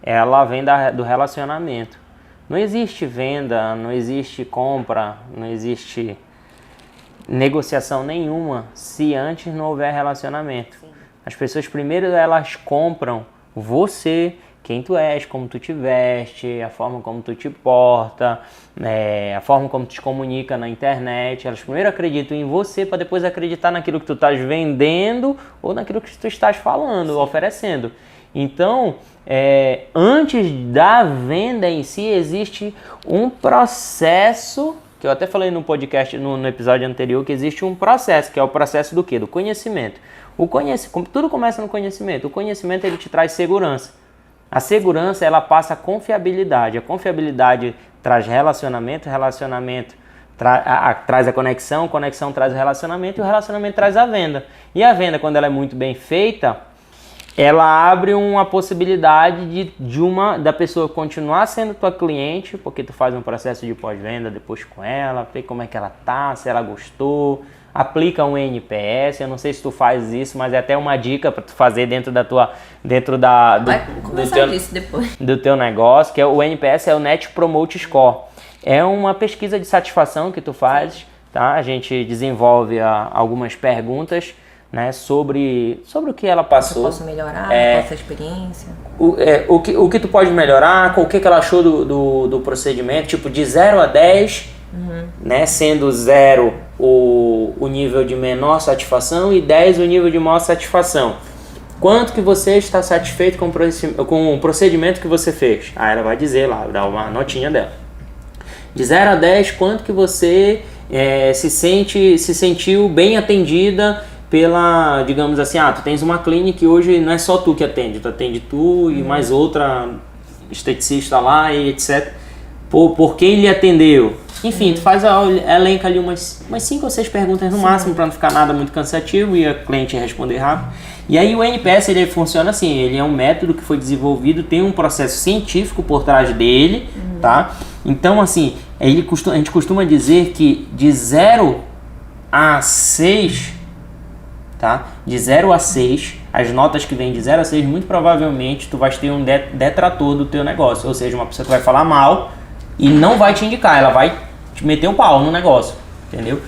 ela vem do relacionamento. Não existe venda, não existe compra, não existe negociação nenhuma se antes não houver relacionamento. Sim. As pessoas primeiro elas compram você, quem tu és, como tu te veste, a forma como tu te porta, a forma como tu te comunica na internet. Elas primeiro acreditam em você para depois acreditar naquilo que tu estás vendendo ou naquilo que tu estás falando, oferecendo. Então, antes da venda em si, existe um processo, que eu até falei no podcast, no episódio anterior, que existe um processo, que é o processo do quê? Do conhecimento. Tudo começa no conhecimento. O conhecimento, ele te traz segurança. A segurança, ela passa a confiabilidade. A confiabilidade traz relacionamento, relacionamento traz a conexão traz o relacionamento, e o relacionamento traz a venda. E a venda, quando ela é muito bem feita, ela abre uma possibilidade da pessoa continuar sendo tua cliente, porque tu faz um processo de pós-venda depois com ela, vê como é que ela tá, se ela gostou, aplica um NPS. Eu não sei se tu faz isso, mas é até uma dica para tu fazer dentro do teu negócio, que é o NPS, é o Net Promote Score. É uma pesquisa de satisfação que tu faz, tá? A gente desenvolve algumas perguntas né, sobre o que ela passou. Eu posso melhorar, qual a sua experiência? O que tu pode melhorar, o que ela achou do procedimento, tipo de 0 a 10, né, sendo 0 o nível de menor satisfação e 10 o nível de maior satisfação. Quanto que você está satisfeito com o procedimento que você fez? Aí ela vai dizer lá, dar uma notinha dela. De 0 a 10, quanto que você se sentiu bem atendida pela, digamos assim, tu tens uma clínica e hoje não é só tu que atende, tu atende tu e mais outra esteticista lá e etc. Por quem lhe atendeu? Enfim, tu faz elenca ali umas 5 ou 6 perguntas no máximo para não ficar nada muito cansativo e a cliente responder rápido. E aí o NPS ele funciona assim, ele é um método que foi desenvolvido, tem um processo científico por trás dele, tá? Então assim, a gente costuma dizer que de 0 a 6, tá? De 0 a 6, as notas que vêm de 0 a 6, muito provavelmente tu vais ter um detrator do teu negócio, ou seja, uma pessoa que vai falar mal e não vai te indicar, ela vai te meter o pau no negócio, entendeu?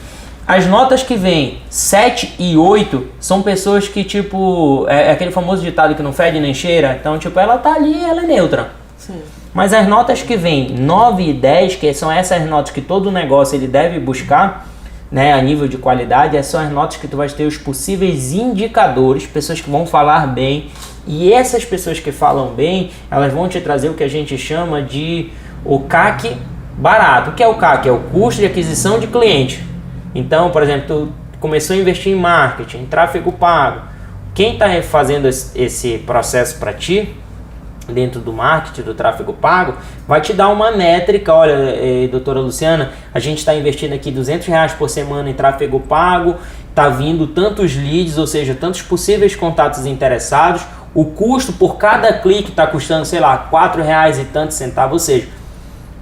As notas que vêm 7 e 8 são pessoas que, tipo, é aquele famoso ditado que não fede nem cheira, então, tipo, ela tá ali, ela é neutra. Sim. Mas as notas que vêm 9 e 10, que são essas notas que todo negócio ele deve buscar, né, a nível de qualidade, são as notas que tu vai ter os possíveis indicadores, pessoas que vão falar bem, e essas pessoas que falam bem, elas vão te trazer o que a gente chama de o CAC barato. O que é o CAC? É o custo de aquisição de cliente. Então, por exemplo, tu começou a investir em marketing, em tráfego pago. Quem está fazendo esse processo para ti, dentro do marketing, do tráfego pago, vai te dar uma métrica. Olha, doutora Luciana, a gente está investindo aqui R$200 por semana em tráfego pago, está vindo tantos leads, ou seja, tantos possíveis contatos interessados, o custo por cada clique está custando, sei lá, R$4 e tantos centavos, ou seja,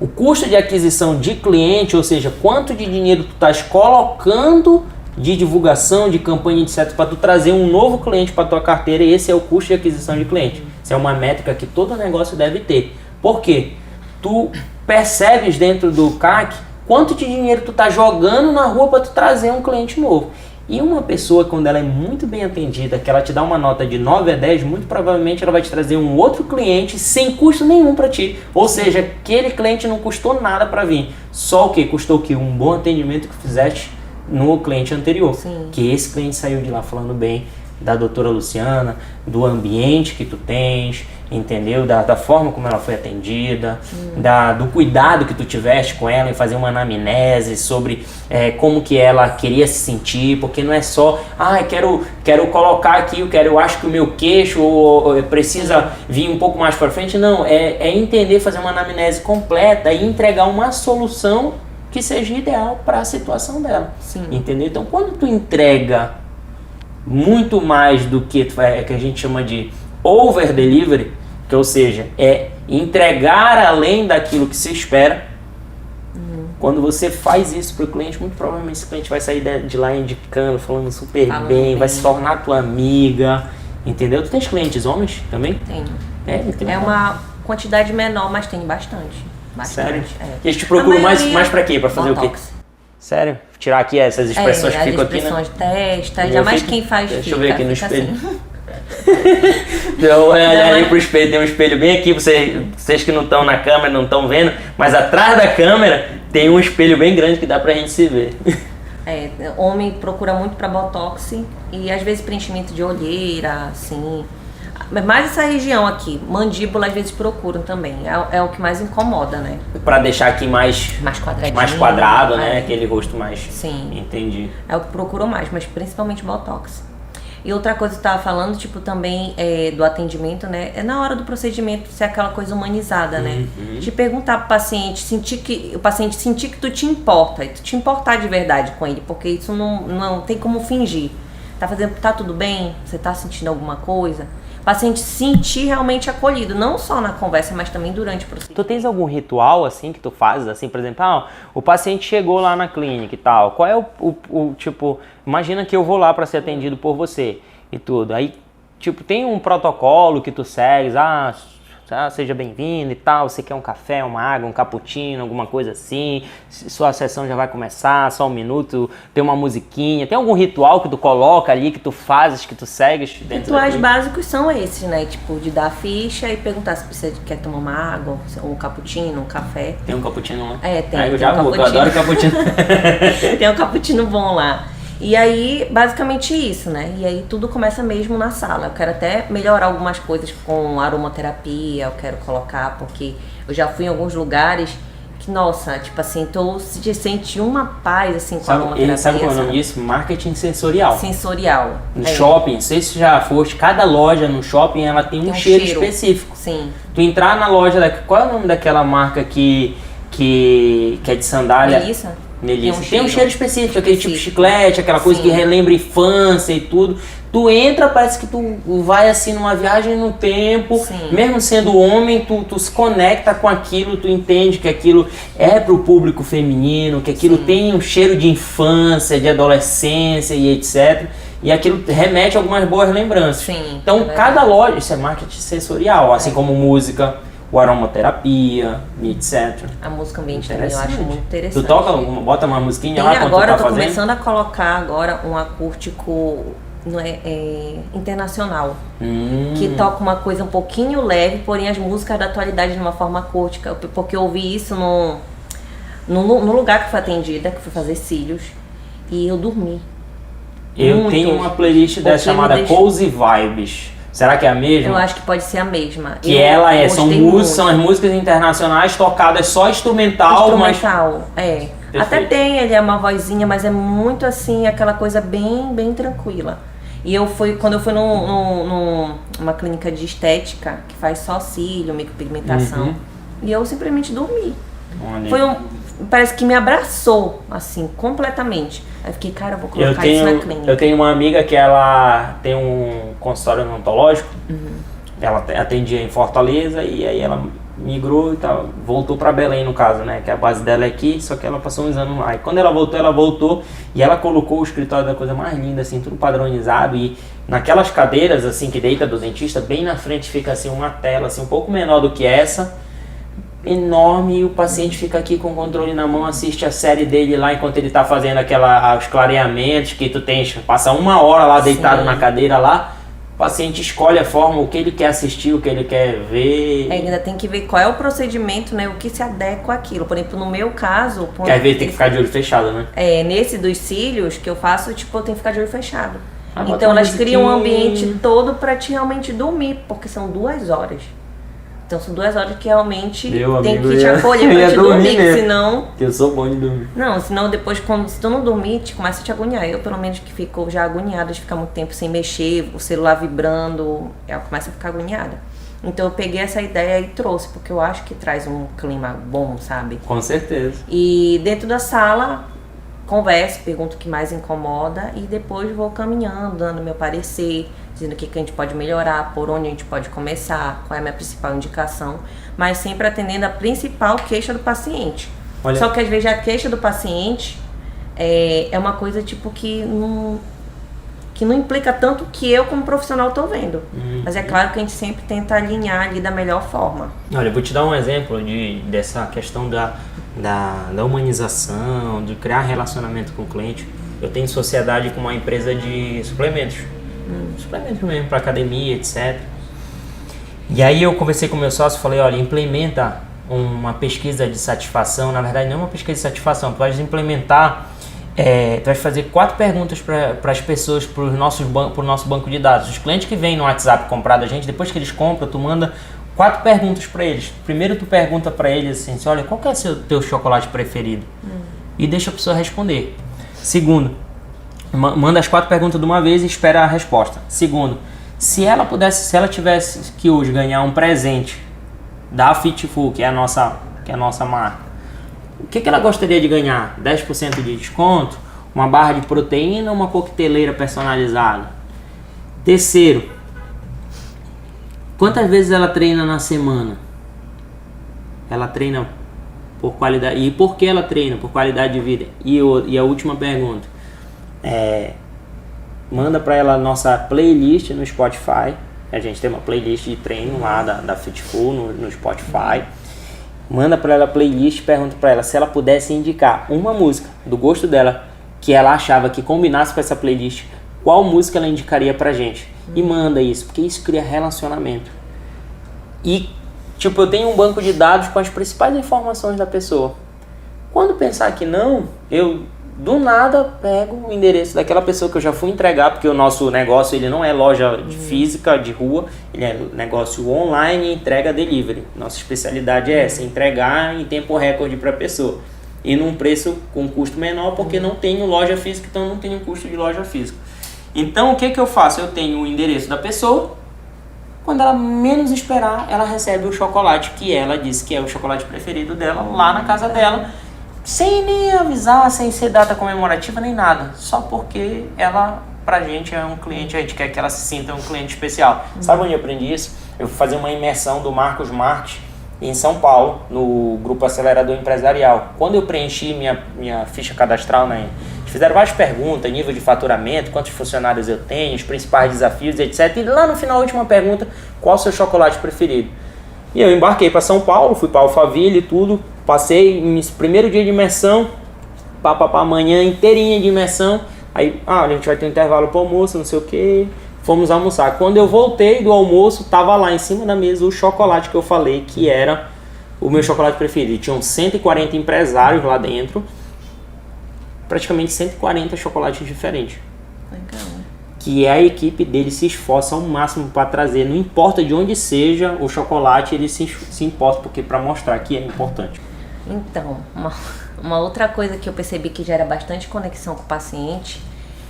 o custo de aquisição de cliente, ou seja, quanto de dinheiro tu estás colocando de divulgação, de campanha, etc, para tu trazer um novo cliente para tua carteira, e esse é o custo de aquisição de cliente. Isso é uma métrica que todo negócio deve ter. Por quê? Tu percebes dentro do CAC quanto de dinheiro tu tá jogando na rua para tu trazer um cliente novo. E uma pessoa, quando ela é muito bem atendida, que ela te dá uma nota de 9 a 10, muito provavelmente ela vai te trazer um outro cliente sem custo nenhum para ti. Ou seja, aquele cliente não custou nada para vir. Só o que? Custou o quê? Um bom atendimento que fizeste no cliente anterior. Sim. Que esse cliente saiu de lá falando bem da doutora Luciana, do ambiente que tu tens, entendeu? Da forma como ela foi atendida, do cuidado que tu tiveste com ela em fazer uma anamnese sobre como que ela queria se sentir, porque não é só, quero colocar aqui, eu acho que o meu queixo precisa vir um pouco mais para frente. Não, é entender, fazer uma anamnese completa e entregar uma solução que seja ideal para a situação dela. Sim. Entendeu? Então, quando tu entrega muito mais do que a gente chama de over delivery, que ou seja, é entregar além daquilo que se espera. Quando você faz isso para o cliente, muito provavelmente esse cliente vai sair de lá indicando, falando super bem, vai se tornar tua amiga, entendeu? Tu tens clientes homens também? Tenho. É uma quantidade menor, mas tem bastante. Sério? E eles te procuram mais pra quê? Pra fazer Botox. O quê? Sério? Tirar aqui essas expressões que ficam aqui, né? As expressões de testa, ainda mais quem faz Deixa eu ver aqui no espelho. Assim. Então, olha ali pro espelho, tem um espelho bem aqui, vocês que não estão na câmera, não estão vendo, mas atrás da câmera tem um espelho bem grande que dá pra gente se ver. Homem procura muito pra Botox e às vezes preenchimento de olheira, assim. Mais essa região aqui, mandíbula, às vezes procuram também. É o que mais incomoda, né? Pra deixar aqui mais quadradinho. Mais quadrado, né? Aquele rosto mais... Sim. Entendi. É o que procuram mais, mas principalmente Botox. E outra coisa que eu tava falando, tipo, também do atendimento, né? É na hora do procedimento ser aquela coisa humanizada, né? De perguntar pro paciente, o paciente sentir que tu te importa, e tu te importar de verdade com ele, porque isso não tem como fingir. Tá tudo bem? Você tá sentindo alguma coisa? O paciente se sentir realmente acolhido, não só na conversa, mas também durante o procedimento. Tu tens algum ritual, assim, que tu fazes, assim, por exemplo, o paciente chegou lá na clínica e tal, qual é o tipo, imagina que eu vou lá para ser atendido por você e tudo, aí, tipo, tem um protocolo que tu segues, seja bem-vindo e tal, você quer um café, uma água, um cappuccino, alguma coisa assim, sua sessão já vai começar, só um minuto, tem uma musiquinha, tem algum ritual que tu coloca ali, que tu fazes, que tu segues dentro Rituais básicos são esses, né? Tipo, de dar a ficha e perguntar se você quer tomar uma água, um cappuccino, um café. Tem um cappuccino lá? Tem. Eu já vou, eu adoro cappuccino. Tem um cappuccino bom lá. E aí, basicamente isso, né? E aí tudo começa mesmo na sala. Eu quero até melhorar algumas coisas com aromaterapia, eu quero colocar, porque eu já fui em alguns lugares que, nossa, tipo assim, senti uma paz, assim, com a aromaterapia. Sabe qual é o nome disso? Marketing sensorial. Sensorial. No shopping, não sei se já foste, cada loja no shopping, ela tem um cheiro específico. Sim. Tu entrar na loja, qual é o nome daquela marca que é de sandália? Melissa. Tem um cheiro específico, aquele tipo de chiclete, aquela coisa que relembra infância e tudo. Tu entra, parece que tu vai assim numa viagem no tempo, mesmo sendo homem, tu se conecta com aquilo, tu entende que aquilo é pro público feminino, que aquilo tem um cheiro de infância, de adolescência e etc. E aquilo remete a algumas boas lembranças. Então cada loja, isso é marketing sensorial, assim como música, o aromaterapia, etc. A música ambiente também eu acho muito interessante. Tu toca alguma, bota uma musiquinha lá quando agora tu tá eu tô fazendo? começando a colocar agora um acústico internacional, que toca uma coisa um pouquinho leve, porém as músicas da atualidade de uma forma acústica, porque eu ouvi isso no lugar que fui atendida, que fui fazer cílios, e eu dormi. Eu tenho uma playlist dessa chamada Cozy Vibes. Será que é a mesma? Eu acho que pode ser a mesma. Que são as músicas internacionais tocadas só instrumental. Perfeito. Até tem ali uma vozinha, mas é muito assim, aquela coisa bem, bem tranquila. E quando eu fui numa clínica de estética, que faz só cílio, micropigmentação, e eu simplesmente dormi. Parece que me abraçou, assim, completamente. Aí eu fiquei, cara, eu vou colocar isso na clínica. Eu tenho uma amiga que ela tem um consultório odontológico, ela atendia em Fortaleza e aí ela migrou e tal, voltou pra Belém no caso, né, que a base dela é aqui, só que ela passou uns anos lá. E quando ela voltou e ela colocou o escritório da coisa mais linda, assim, tudo padronizado e naquelas cadeiras, assim, que deita do dentista, bem na frente fica, assim, uma tela, assim, um pouco menor do que essa, enorme, e o paciente fica aqui com o controle na mão, assiste a série dele lá enquanto ele tá fazendo os clareamentos que tu tens, passa 1 hora lá deitado na cadeira lá, o paciente escolhe a forma, o que ele quer assistir, o que ele quer ver. Ainda tem que ver qual é o procedimento, né, o que se adequa àquilo. Por exemplo, no meu caso... Que às vezes tem que ficar de olho fechado, né? Nesse dos cílios que eu faço, tipo, eu tenho que ficar de olho fechado. Então elas criam um ambiente todo pra te realmente dormir, porque são 2 horas. Então são 2 horas que realmente tem que te acolher pra te dormir, senão... Eu sou bom de dormir. Não, senão depois, se tu não dormir, começa a te agoniar. Eu, pelo menos, que fico já agoniada de ficar muito tempo sem mexer, o celular vibrando, eu começo a ficar agoniada. Então eu peguei essa ideia e trouxe, porque eu acho que traz um clima bom, sabe? Com certeza. E dentro da sala, converso, pergunto o que mais incomoda e depois vou caminhando, dando meu parecer, dizendo o que a gente pode melhorar, por onde a gente pode começar, qual é a minha principal indicação, mas sempre atendendo a principal queixa do paciente. Só que às vezes a queixa do paciente é uma coisa tipo que não implica tanto que eu como profissional estou vendo. Mas é claro que a gente sempre tenta alinhar ali da melhor forma. Olha, eu vou te dar um exemplo dessa questão da humanização, de criar relacionamento com o cliente. Eu tenho sociedade com uma empresa de suplementos. Suplementos mesmo, para academia, etc. E aí eu conversei com o meu sócio e falei, olha, implementa uma pesquisa de satisfação. Na verdade não é uma pesquisa de satisfação, tu vais implementar, tu vais fazer 4 perguntas para as pessoas, para o nosso banco de dados. Os clientes que vêm no WhatsApp comprar da gente, depois que eles compram, tu manda 4 perguntas para eles. Primeiro tu pergunta para eles assim, olha, qual que é o teu chocolate preferido? E deixa a pessoa responder. Segundo, manda as 4 perguntas de uma vez e espera a resposta. Segundo, se ela tivesse que hoje ganhar um presente da Fitful, que é a nossa marca, o que ela gostaria de ganhar? 10% de desconto? Uma barra de proteína ou uma coqueteleira personalizada? Terceiro, quantas vezes ela treina na semana? Ela treina por qualidade. E por que ela treina? Por qualidade de vida. E a última pergunta. Manda para ela a nossa playlist no Spotify A gente tem uma playlist de treino lá da Fitful no Spotify. Manda para ela a playlist, pergunta para ela se ela pudesse indicar uma música do gosto dela que ela achava que combinasse com essa playlist, qual música ela indicaria pra gente. E manda isso, porque isso cria relacionamento. E, tipo, eu tenho um banco de dados com as principais informações da pessoa. Quando pensar que não, eu do nada pego o endereço daquela pessoa que eu já fui entregar, porque o nosso negócio ele não é loja física de rua, ele é negócio online e entrega delivery. Nossa especialidade é essa, entregar em tempo recorde para a pessoa. E num preço com custo menor, porque não tenho loja física, então não tenho custo de loja física. Então o que eu faço? Eu tenho o endereço da pessoa, quando ela menos esperar, ela recebe o chocolate que ela disse que é o chocolate preferido dela lá na casa dela, sem nem avisar, sem ser data comemorativa nem nada, só porque ela, pra gente, é um cliente, a gente quer que ela se sinta um cliente especial. Sabe onde eu aprendi isso? Eu fui fazer uma imersão do Marcos Marques em São Paulo, no Grupo Acelerador Empresarial. Quando eu preenchi minha ficha cadastral, né, eles fizeram várias perguntas, nível de faturamento, quantos funcionários eu tenho, os principais desafios, etc. E lá no final, a última pergunta, qual o seu chocolate preferido? E eu embarquei para São Paulo, fui para Alphaville e tudo, passei esse primeiro dia de imersão, manhã inteirinha de imersão, aí, a gente vai ter um intervalo para almoço, não sei o que, fomos almoçar. Quando eu voltei do almoço, tava lá em cima da mesa o chocolate que eu falei que era o meu chocolate preferido. Tinham 140 empresários lá dentro, praticamente 140 chocolates diferentes. Legal. Que a equipe dele se esforça ao máximo para trazer, não importa de onde seja o chocolate, ele se importa porque para mostrar que é importante. Então, uma outra coisa que eu percebi que gera bastante conexão com o paciente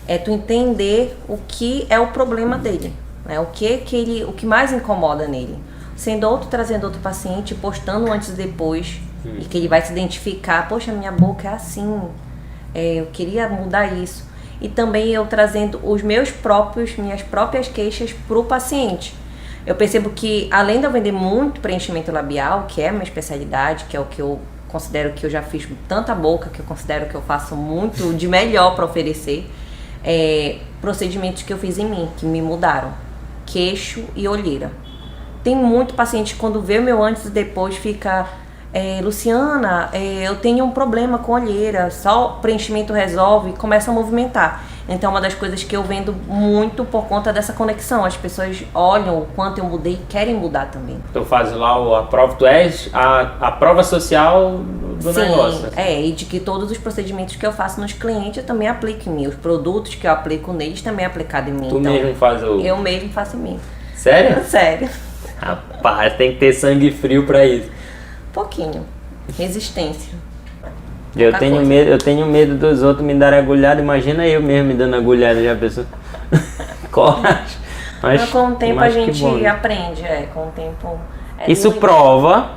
é tu entender o que é o problema dele, né? O que mais incomoda nele. Sendo outro, trazendo outro paciente, postando antes e depois, e que ele vai se identificar, poxa, minha boca é assim, eu queria mudar isso. E também eu trazendo minhas próprias queixas para o paciente. Eu percebo que, além de eu vender muito preenchimento labial, que é a minha especialidade, que é o que eu considero que eu já fiz tanta boca, que eu considero que eu faço muito de melhor para oferecer, procedimentos que eu fiz em mim, que me mudaram, queixo e olheira. Tem muito paciente que quando vê o meu antes e depois fica... Luciana, eu tenho um problema com olheira, só o preenchimento resolve, e começa a movimentar. Então, uma das coisas que eu vendo muito por conta dessa conexão, as pessoas olham o quanto eu mudei e querem mudar também. Tu faz lá a prova, tu és a prova social do Sim, negócio. E de que todos os procedimentos que eu faço nos clientes eu também aplico em mim, os produtos que eu aplico neles também é aplicado em mim. Tu então, mesmo faz eu mesmo faço em mim. Sério? Sério. Rapaz, tem que ter sangue frio pra isso. Pouquinho. Resistência. Eu tenho medo dos outros me darem agulhada. Imagina eu mesmo me dando agulhada, já pensou? Coragem. Mas com o tempo a gente bom, né? aprende, com o tempo... Isso prova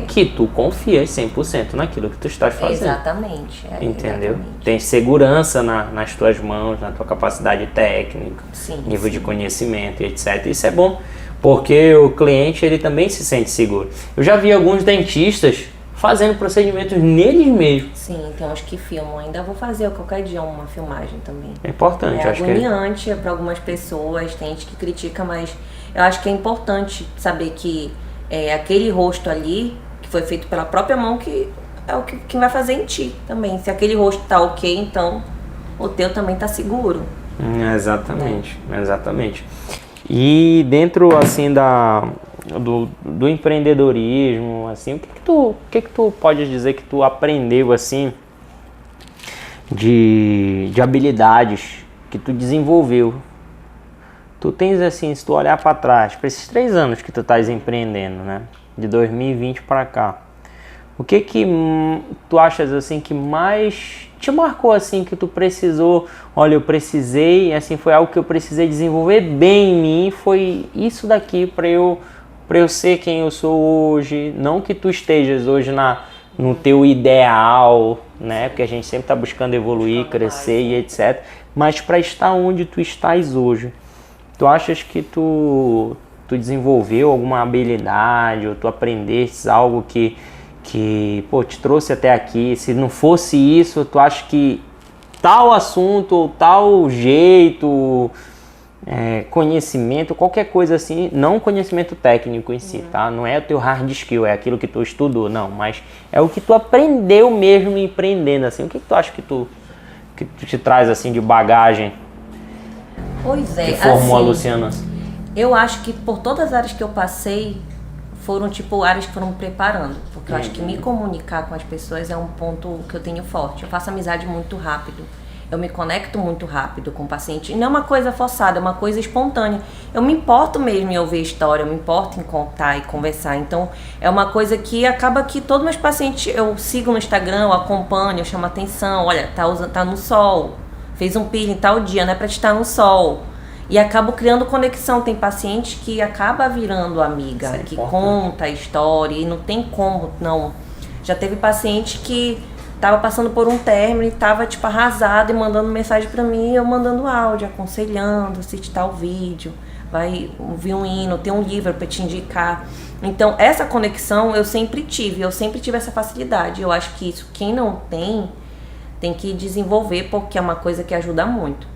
que tu confias 100% naquilo que tu estás fazendo. Exatamente. Entendeu? Exatamente. Tem segurança nas tuas mãos, na tua capacidade técnica, nível de conhecimento e etc. Isso é bom, porque o cliente ele também se sente seguro. Eu já vi alguns dentistas fazendo procedimentos neles mesmos. Sim, tem uns que filmam. Ainda vou fazer qualquer dia uma filmagem também. É importante, acho que agoniante para algumas pessoas, tem gente que critica, mas eu acho que é importante saber que aquele rosto ali, que foi feito pela própria mão, que é o que vai fazer em ti também. Se aquele rosto tá ok, então o teu também tá seguro. Exatamente, exatamente. E dentro, assim, do empreendedorismo, assim, o que tu pode dizer que tu aprendeu, assim, de habilidades que tu desenvolveu? Tu tens, assim, se tu olhar para trás, para esses 3 anos que tu estás empreendendo, né, de 2020 para cá, o que tu achas, assim, que mais te marcou, assim, que tu precisou, olha, eu precisei, assim, foi algo que eu precisei desenvolver bem em mim, foi isso daqui para eu ser quem eu sou hoje, não que tu estejas hoje no teu ideal, né, porque a gente sempre está buscando evoluir, crescer e etc, mas para estar onde tu estás hoje, tu achas que tu desenvolveu alguma habilidade, ou tu aprendeste algo que te trouxe até aqui? Se não fosse isso, tu acha que tal assunto ou tal jeito conhecimento, qualquer coisa assim, não conhecimento técnico em si, tá? Não é o teu hard skill, é aquilo que tu estudou, não, mas é o que tu aprendeu mesmo empreendendo, assim. O que tu acha que tu te traz, assim, de bagagem? Pois é, que formou assim, a Luciana? Eu acho que por todas as áreas que eu passei, foram áreas que foram me preparando, porque eu acho que me comunicar com as pessoas é um ponto que eu tenho forte. Eu faço amizade muito rápido. Eu me conecto muito rápido com o paciente. E não é uma coisa forçada, é uma coisa espontânea. Eu me importo mesmo em ouvir história, eu me importo em contar e conversar. Então, é uma coisa que acaba que todos meus pacientes, eu sigo no Instagram, eu acompanho, eu chamo atenção. Olha, tá no sol, fez um peeling tal dia, não é pra estar no sol. E acabo criando conexão. Tem paciente que acaba virando amiga, que conta a história e não tem como, não. Já teve paciente que tava passando por um término e tava, tipo, arrasado e mandando mensagem pra mim, eu mandando áudio, aconselhando, assiste tal vídeo, vai ouvir um hino, tem um livro pra te indicar. Então, essa conexão eu sempre tive essa facilidade. Eu acho que isso, quem não tem que desenvolver, porque é uma coisa que ajuda muito.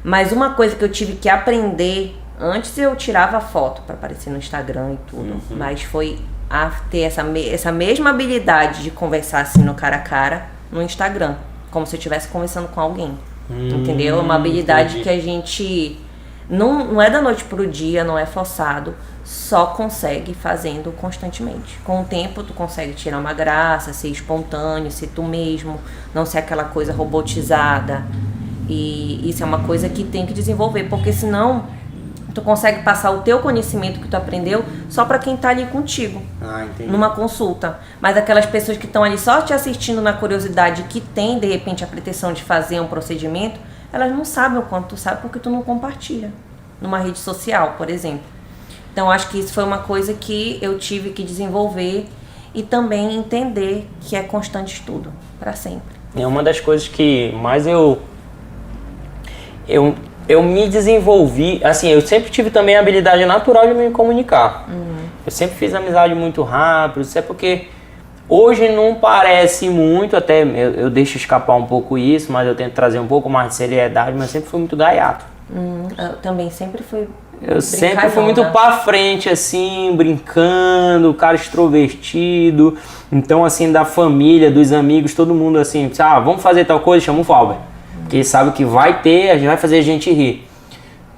Mas uma coisa que eu tive que aprender, antes eu tirava foto pra aparecer no Instagram e tudo, mas foi a ter essa mesma habilidade de conversar assim no cara a cara no Instagram, como se eu estivesse conversando com alguém, entendeu? É uma habilidade que a gente não é da noite pro dia, não é forçado, só consegue fazendo constantemente. Com o tempo tu consegue tirar uma graça, ser espontâneo, ser tu mesmo, não ser aquela coisa robotizada. E isso é uma coisa que tem que desenvolver, porque senão tu consegue passar o teu conhecimento que tu aprendeu só pra quem tá ali contigo, numa consulta. Mas aquelas pessoas que estão ali só te assistindo na curiosidade, que tem de repente a pretensão de fazer um procedimento, elas não sabem o quanto tu sabe porque tu não compartilha numa rede social, por exemplo. Então acho que isso foi uma coisa que eu tive que desenvolver e também entender que é constante estudo, pra sempre. É uma das coisas que mais eu me desenvolvi, assim, eu sempre tive também a habilidade natural de me comunicar. Eu sempre fiz amizade muito rápido, isso é porque hoje não parece muito, até eu deixo escapar um pouco isso, mas eu tento trazer um pouco mais de seriedade, mas sempre fui muito gaiato. Eu também sempre fui Eu sempre fui muito pra frente, assim, brincando, cara extrovertido. Então, assim, da família, dos amigos, todo mundo assim, vamos fazer tal coisa, chama o Falber. Porque sabe que vai ter, a gente vai fazer a gente rir.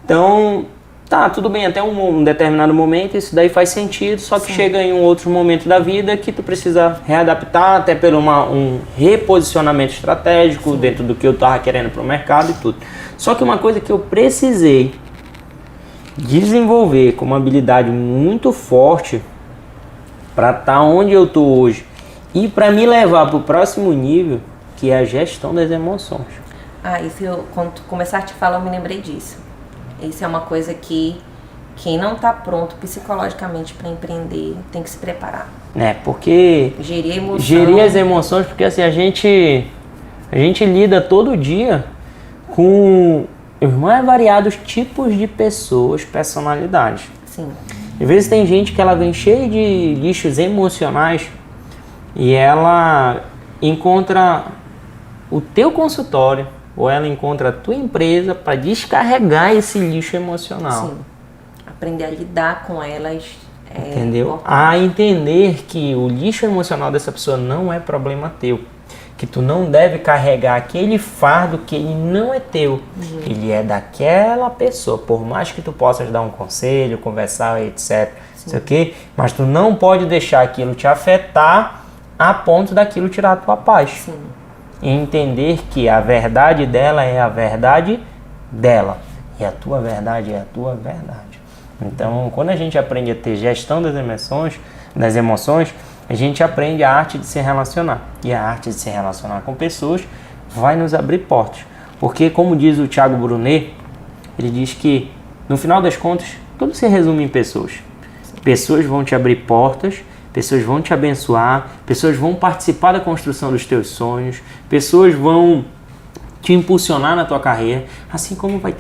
Então, tá, tudo bem, até um determinado momento isso daí faz sentido, só que chega em um outro momento da vida que tu precisa readaptar, até pelo um reposicionamento estratégico dentro do que eu tava querendo pro mercado e tudo. Só que uma coisa que eu precisei desenvolver com uma habilidade muito forte para estar onde eu tô hoje e para me levar pro próximo nível, que é a gestão das emoções. Isso quando tu começar a te falar, eu me lembrei disso. Isso é uma coisa que quem não tá pronto psicologicamente para empreender tem que se preparar. Porque gerir as emoções, porque assim, a gente lida todo dia com os mais variados tipos de pessoas, personalidades. Sim. Às vezes tem gente que ela vem cheia de lixos emocionais e ela encontra o teu consultório ou ela encontra a tua empresa para descarregar esse lixo emocional. Sim. Aprender a lidar com elas. Entendeu? Importante. A entender que o lixo emocional dessa pessoa não é problema teu. Que tu não deve carregar aquele fardo que ele não é teu. Ele é daquela pessoa. Por mais que tu possas dar um conselho, conversar, etc. Sei o quê, mas tu não pode deixar aquilo te afetar a ponto daquilo tirar a tua paz. Sim. E entender que a verdade dela é a verdade dela. E a tua verdade é a tua verdade. Então, quando a gente aprende a ter gestão das emoções, a gente aprende a arte de se relacionar. E a arte de se relacionar com pessoas vai nos abrir portas. Porque, como diz o Thiago Brunet, ele diz que, no final das contas, tudo se resume em pessoas. Pessoas vão te abrir portas, pessoas vão te abençoar, pessoas vão participar da construção dos teus sonhos, pessoas vão te impulsionar na tua carreira, assim como vão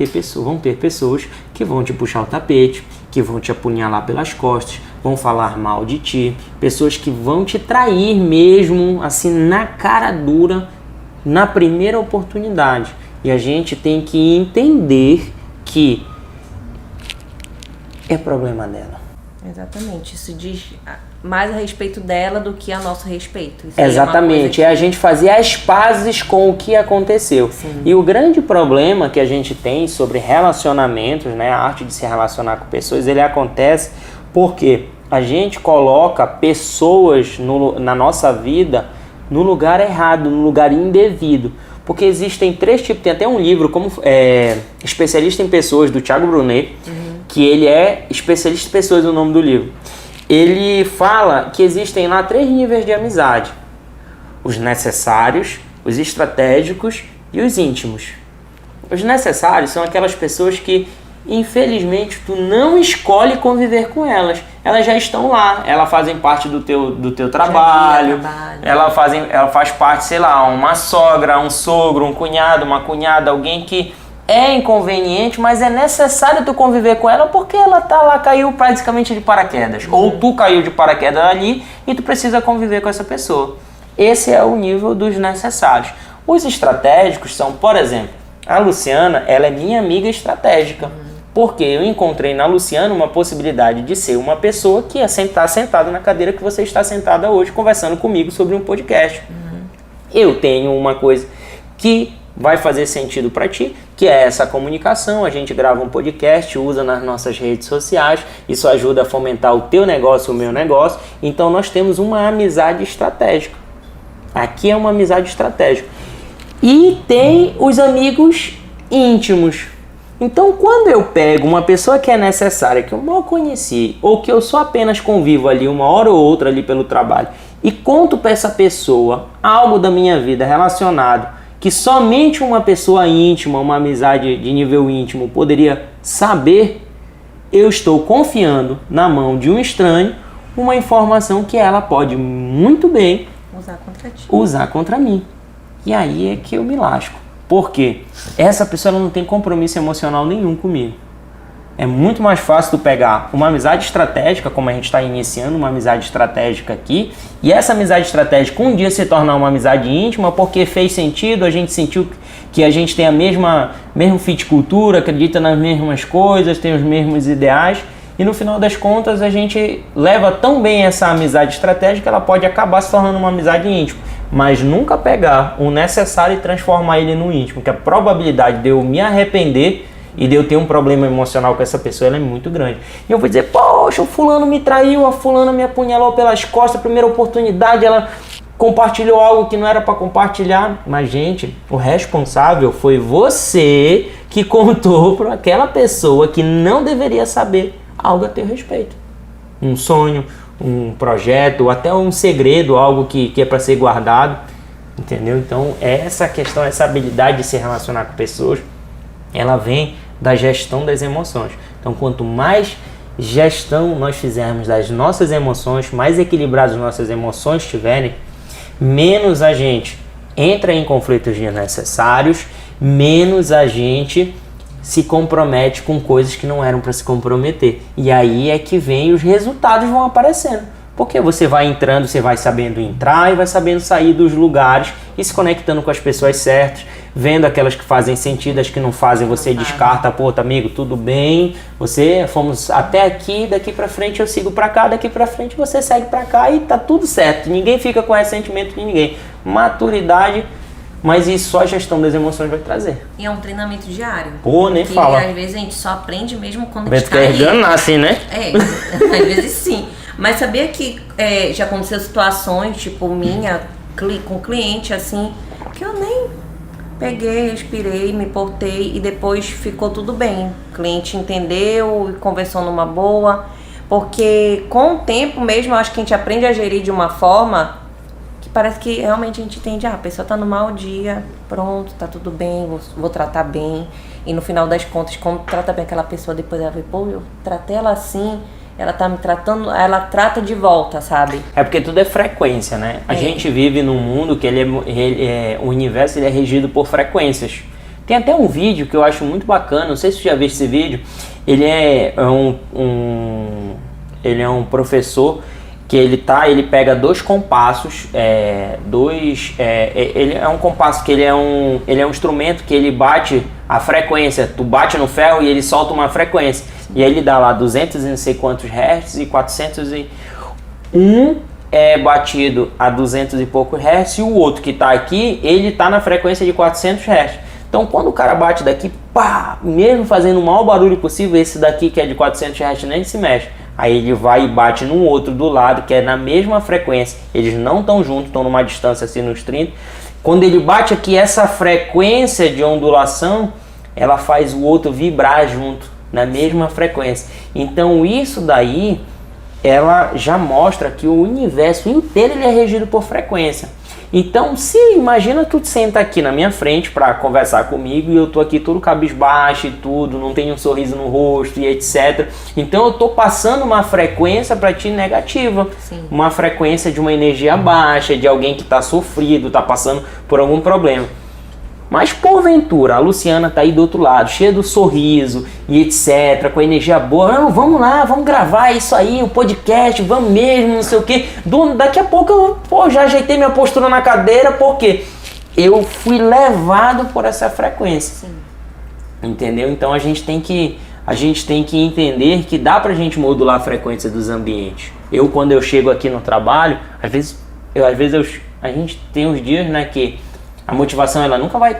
ter pessoas que vão te puxar o tapete, que vão te apunhalar pelas costas, vão falar mal de ti, pessoas que vão te trair mesmo, assim, na cara dura, na primeira oportunidade. E a gente tem que entender que é problema dela. Exatamente, isso diz mais a respeito dela do que a nosso respeito. Isso Exatamente, é a gente fazer as pazes com o que aconteceu. Sim. E o grande problema que a gente tem sobre relacionamentos, né, a arte de se relacionar com pessoas, ele acontece porque a gente coloca pessoas na nossa vida no lugar errado, no lugar indevido. Porque existem 3 tipos, tem até um livro, como Especialista em Pessoas, do Thiago Brunet, que ele é especialista em pessoas, no nome do livro. Ele fala que existem lá 3 níveis de amizade: os necessários, os estratégicos e os íntimos. Os necessários são aquelas pessoas que, infelizmente, tu não escolhe conviver com elas. Elas já estão lá, elas fazem parte do teu trabalho, ela faz parte, sei lá, uma sogra, um sogro, um cunhado, uma cunhada, alguém que é inconveniente, mas é necessário tu conviver com ela porque ela tá lá, caiu praticamente de paraquedas. Ou tu caiu de paraquedas ali e tu precisa conviver com essa pessoa. Esse é o nível dos necessários. Os estratégicos são, por exemplo, a Luciana, ela é minha amiga estratégica. Porque eu encontrei na Luciana uma possibilidade de ser uma pessoa que ia estar sentada na cadeira que você está sentada hoje, conversando comigo sobre um podcast. Eu tenho uma coisa que vai fazer sentido para ti, que é essa comunicação. A gente grava um podcast, usa nas nossas redes sociais, isso ajuda a fomentar o teu negócio, o meu negócio. Então nós temos uma amizade estratégica. Aqui é uma amizade estratégica. E tem os amigos íntimos. Então, quando eu pego uma pessoa que é necessária, que eu mal conheci, ou que eu só apenas convivo ali uma hora ou outra ali pelo trabalho, e conto para essa pessoa algo da minha vida relacionado, que somente uma pessoa íntima, uma amizade de nível íntimo poderia saber, eu estou confiando na mão de um estranho uma informação que ela pode muito bem usar contra mim. E aí é que eu me lasco. Porque essa pessoa ela não tem compromisso emocional nenhum comigo. É muito mais fácil tu pegar uma amizade estratégica, como a gente está iniciando uma amizade estratégica aqui, e essa amizade estratégica um dia se tornar uma amizade íntima porque fez sentido, a gente sentiu que a gente tem a mesmo fit cultura, acredita nas mesmas coisas, tem os mesmos ideais, e no final das contas a gente leva tão bem essa amizade estratégica que ela pode acabar se tornando uma amizade íntima. Mas nunca pegar o necessário e transformar ele no íntimo, que a probabilidade de eu me arrepender e de eu ter um problema emocional com essa pessoa ela é muito grande. E eu vou dizer, poxa, o fulano me traiu, a fulana me apunhalou pelas costas, primeira oportunidade, ela compartilhou algo que não era para compartilhar. Mas, gente, o responsável foi você que contou para aquela pessoa que não deveria saber algo a teu respeito. Um sonho, um projeto, ou até um segredo, algo que é para ser guardado, entendeu? Então, essa questão, essa habilidade de se relacionar com pessoas, ela vem da gestão das emoções. Então, quanto mais gestão nós fizermos das nossas emoções, mais equilibradas as nossas emoções estiverem, menos a gente entra em conflitos desnecessários, menos a gente se compromete com coisas que não eram para se comprometer. E aí é que vem os resultados vão aparecendo. Porque você vai entrando, você vai sabendo entrar e vai sabendo sair dos lugares e se conectando com as pessoas certas, vendo aquelas que fazem sentido, as que não fazem, você descarta, pô, amigo, tudo bem, fomos até aqui, daqui pra frente eu sigo pra cá, daqui pra frente você segue pra cá e tá tudo certo. Ninguém fica com ressentimento de ninguém. Maturidade. Mas isso só a gestão das emoções vai trazer. E é um treinamento diário. Pô, nem fala. Às vezes a gente só aprende mesmo quando a gente tá enganar, assim, né? Às vezes sim. Mas sabia que já aconteceu situações, tipo minha, com cliente, assim, que eu nem peguei, respirei, me portei e depois ficou tudo bem. O cliente entendeu e conversou numa boa. Porque com o tempo mesmo, eu acho que a gente aprende a gerir de uma forma que parece que realmente a gente entende, a pessoa tá no mau dia, pronto, tá tudo bem, vou tratar bem. E no final das contas, quando trata bem aquela pessoa, depois ela vê, pô, eu tratei ela assim, ela tá me tratando, ela trata de volta, sabe? É porque tudo é frequência, né? A gente vive num mundo que o universo ele é regido por frequências. Tem até um vídeo que eu acho muito bacana, não sei se você já viu esse vídeo, ele é um professor que ele pega 2 compassos, ele é um compasso que ele é um instrumento que ele bate a frequência, tu bate no ferro e ele solta uma frequência. E aí ele dá lá 200 e não sei quantos hertz e 401 é batido a 200 e poucos hertz, e o outro que está aqui, ele está na frequência de 400 hertz. Então quando o cara bate daqui, pá, mesmo fazendo o maior barulho possível, esse daqui que é de 400 hertz nem se mexe. Aí ele vai e bate num outro do lado, que é na mesma frequência. Eles não estão juntos, estão numa distância assim nos 30. Quando ele bate aqui, essa frequência de ondulação, ela faz o outro vibrar junto, na mesma frequência. Então isso daí, ela já mostra que o universo inteiro ele é regido por frequência. Então, se imagina tu senta aqui na minha frente para conversar comigo e eu tô aqui todo cabisbaixo e tudo, não tenho um sorriso no rosto e etc. Então eu tô passando uma frequência para ti negativa. Sim. Uma frequência de uma energia baixa, de alguém que tá sofrido, tá passando por algum problema. Mas porventura, a Luciana tá aí do outro lado, cheia do sorriso e etc, com energia boa. Não, vamos lá, vamos gravar isso aí, o podcast, vamos mesmo, não sei o quê. Daqui a pouco eu já ajeitei minha postura na cadeira, porque eu fui levado por essa frequência. Sim. Entendeu? Então a gente tem que entender que dá pra gente modular a frequência dos ambientes. Quando eu chego aqui no trabalho, às vezes a gente tem uns dias, né, que a motivação, ela nunca vai,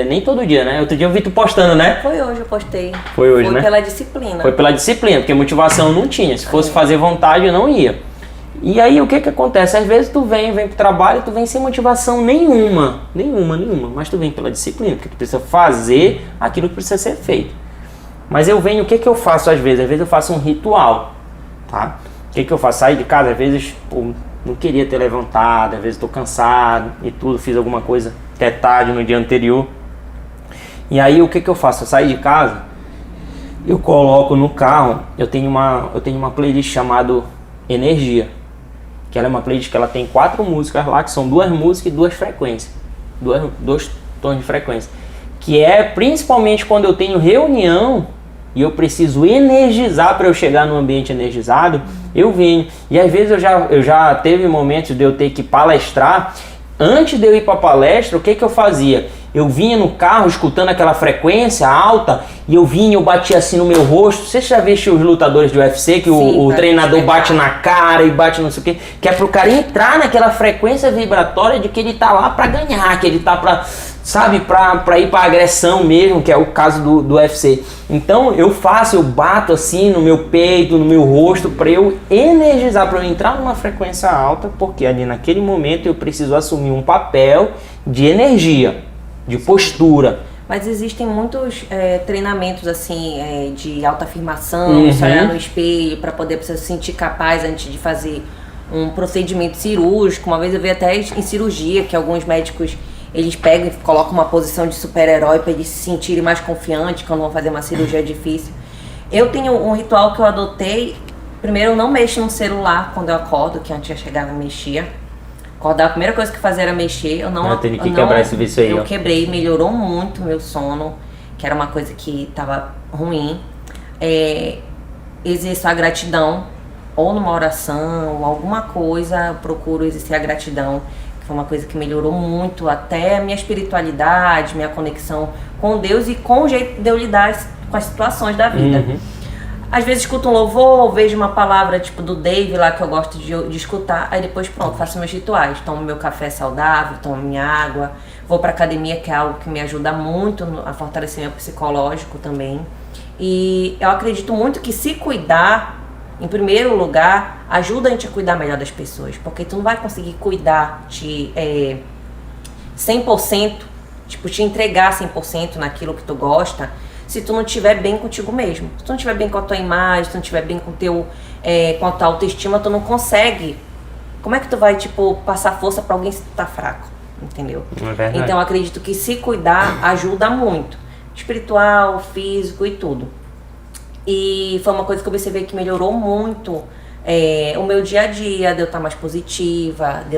nem todo dia, né? Outro dia eu vi tu postando, né? Foi hoje, eu postei. Foi hoje, né? Foi pela disciplina. Foi pela disciplina, porque motivação não tinha. Se fosse fazer vontade, eu não ia. E aí, o que acontece? Às vezes tu vem pro trabalho, tu vem sem motivação nenhuma. Mas tu vem pela disciplina, porque tu precisa fazer aquilo que precisa ser feito. Mas eu venho, o que eu faço às vezes? Às vezes eu faço um ritual, tá? O que eu faço? Sair de casa, às vezes, não queria ter levantado, às vezes estou cansado e tudo, fiz alguma coisa até tarde no dia anterior. E aí o que eu faço? Eu saio de casa, eu coloco no carro, eu tenho uma playlist chamada Energia, que ela é uma playlist que ela tem 4 músicas lá, que são 2 músicas e 2 frequências, 2 tons de frequência, que é principalmente quando eu tenho reunião e eu preciso energizar para eu chegar num ambiente energizado, eu venho. E às vezes eu já teve momentos de eu ter que palestrar. Antes de eu ir para a palestra, o que eu fazia? Eu vinha no carro escutando aquela frequência alta e eu batia assim no meu rosto. Você já viu os lutadores de UFC que o treinador bate na cara e bate não sei o quê? Que é pro cara entrar naquela frequência vibratória de que ele tá lá para ganhar, que ele tá pra ir pra agressão mesmo, que é o caso do UFC. Então eu bato assim no meu peito, no meu rosto, para eu energizar, para eu entrar numa frequência alta, porque ali naquele momento eu preciso assumir um papel de energia, de postura. Mas existem muitos treinamentos assim de autoafirmação, se olhar no espelho para poder se sentir capaz antes de fazer um procedimento cirúrgico. Uma vez eu vi até em cirurgia que alguns médicos eles pegam e colocam uma posição de super-herói para eles se sentirem mais confiantes quando vão fazer uma cirurgia difícil. Eu tenho um ritual que eu adotei. Primeiro, eu não mexo no celular quando eu acordo, que antes eu chegava e mexia. Acordar, a primeira coisa que fazia era mexer. Eu tenho que quebrar esse vício aí. Eu quebrei, melhorou muito o meu sono, que era uma coisa que estava ruim. Exerço a gratidão, ou numa oração, ou alguma coisa, eu procuro exercer a gratidão. Foi uma coisa que melhorou muito até a minha espiritualidade, minha conexão com Deus e com o jeito de eu lidar com as situações da vida. Às vezes escuto um louvor, vejo uma palavra tipo do Dave lá que eu gosto de escutar, aí depois pronto, faço meus rituais, tomo meu café saudável, tomo minha água, vou pra academia, que é algo que me ajuda muito a fortalecer meu psicológico também. E eu acredito muito que se cuidar, em primeiro lugar, ajuda a gente a cuidar melhor das pessoas, porque tu não vai conseguir cuidar de 100%, tipo, te entregar 100% naquilo que tu gosta, se tu não estiver bem contigo mesmo. Se tu não estiver bem com a tua imagem, se tu não estiver bem com a tua autoestima, tu não consegue. Como é que tu vai, tipo, passar força pra alguém se tu tá fraco? Entendeu? É então, eu acredito que se cuidar ajuda muito. Espiritual, físico e tudo. E foi uma coisa que eu percebi que melhorou muito o meu dia a dia, de eu estar mais positiva, de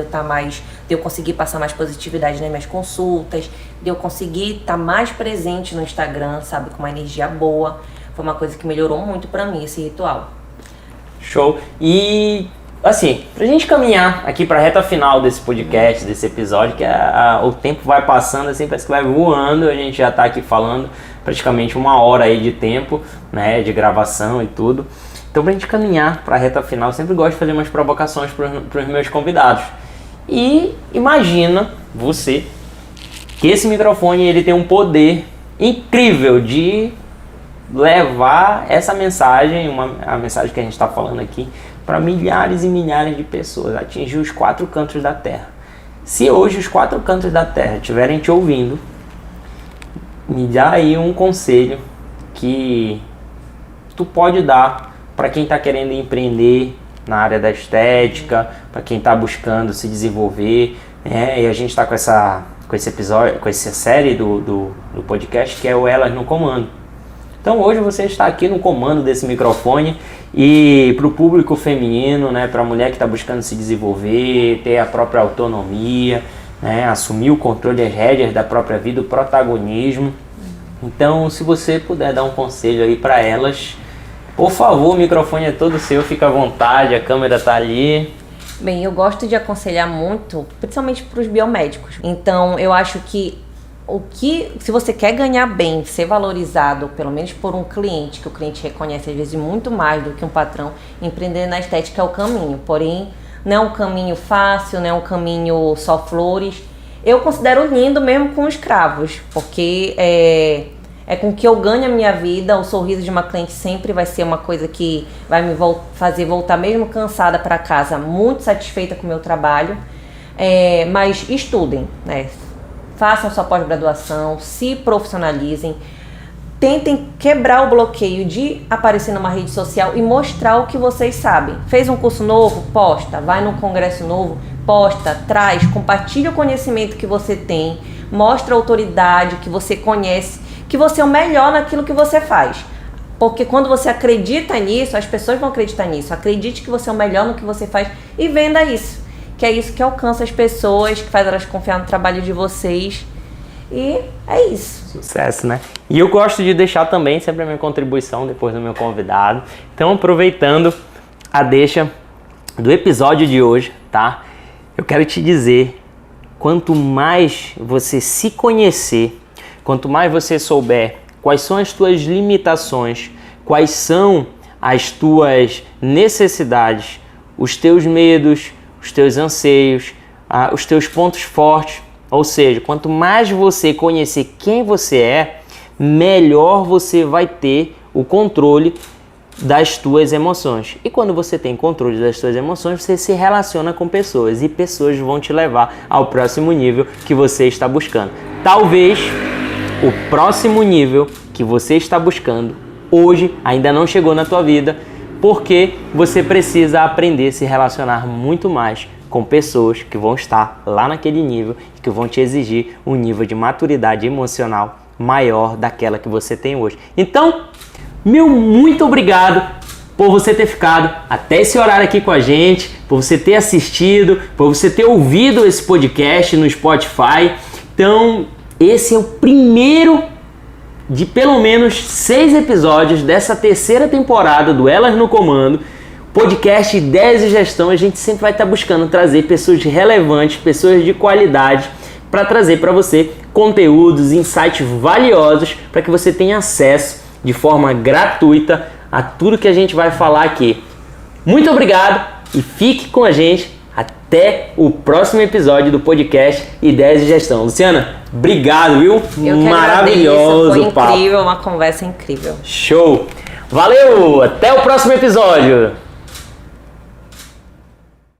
eu conseguir passar mais positividade nas minhas consultas, de eu conseguir estar mais presente no Instagram, sabe, com uma energia boa. Foi uma coisa que melhorou muito pra mim, esse ritual. Show! E assim, pra gente caminhar aqui pra reta final desse podcast, desse episódio, que o tempo vai passando assim, parece que vai voando, a gente já tá aqui falando praticamente 1 hora aí de tempo, né, de gravação e tudo. Então, pra gente caminhar para a reta final, eu sempre gosto de fazer umas provocações para os meus convidados. E imagina você que esse microfone ele tem um poder incrível de levar essa mensagem, a mensagem que a gente está falando aqui, para milhares e milhares de pessoas, atingir os 4 cantos da Terra. Se hoje os 4 cantos da Terra estiverem te ouvindo, me dá aí um conselho que tu pode dar para quem está querendo empreender na área da estética, para quem está buscando se desenvolver, né? E a gente está com esse episódio, com essa série do podcast que é o Elas no Comando. Então hoje você está aqui no comando desse microfone e para o público feminino, né, para a mulher que está buscando se desenvolver, ter a própria autonomia, né, assumir o controle das rédeas da própria vida, o protagonismo. Então, se você puder dar um conselho aí para elas, por favor, o microfone é todo seu, fica à vontade, a câmera está ali. Bem, eu gosto de aconselhar muito, principalmente para os biomédicos. Então, eu acho que se você quer ganhar bem, ser valorizado, pelo menos por um cliente, que o cliente reconhece às vezes muito mais do que um patrão, empreender na estética é o caminho. Porém, não é um caminho fácil, não é um caminho só flores. Eu considero lindo mesmo com escravos, porque é com que eu ganho a minha vida. O sorriso de uma cliente sempre vai ser uma coisa que vai me fazer voltar mesmo cansada para casa, muito satisfeita com o meu trabalho. Mas estudem, né? Façam sua pós-graduação, se profissionalizem, tentem quebrar o bloqueio de aparecer numa rede social e mostrar o que vocês sabem. Fez um curso novo? Posta. Vai num congresso novo? Posta. Traz, compartilha o conhecimento que você tem, mostra a autoridade que você conhece, que você é o melhor naquilo que você faz. Porque quando você acredita nisso, as pessoas vão acreditar nisso. Acredite que você é o melhor no que você faz e venda isso. Que é isso que alcança as pessoas, que faz elas confiar no trabalho de vocês. E é isso. Sucesso, né? E eu gosto de deixar também sempre a minha contribuição depois do meu convidado. Então, aproveitando a deixa do episódio de hoje, tá? Eu quero te dizer, quanto mais você se conhecer, quanto mais você souber quais são as tuas limitações, quais são as tuas necessidades, os teus medos, os teus anseios, os teus pontos fortes, ou seja, quanto mais você conhecer quem você é, melhor você vai ter o controle das tuas emoções. E quando você tem controle das tuas emoções, você se relaciona com pessoas e pessoas vão te levar ao próximo nível que você está buscando. Talvez o próximo nível que você está buscando hoje ainda não chegou na tua vida, porque você precisa aprender a se relacionar muito mais com pessoas que vão estar lá naquele nível e que vão te exigir um nível de maturidade emocional maior daquela que você tem hoje. Então, meu muito obrigado por você ter ficado até esse horário aqui com a gente, por você ter assistido, por você ter ouvido esse podcast no Spotify. Então, esse é o primeiro de pelo menos 6 episódios dessa terceira temporada do Elas no Comando, podcast Ideias e Gestão. A gente sempre vai estar buscando trazer pessoas relevantes, pessoas de qualidade, para trazer para você conteúdos, insights valiosos, para que você tenha acesso de forma gratuita a tudo que a gente vai falar aqui. Muito obrigado e fique com a gente até o próximo episódio do podcast Ideias e Gestão. Luciana, obrigado, viu? Maravilhoso papo. Foi incrível, uma conversa incrível. Show! Valeu! Até o próximo episódio!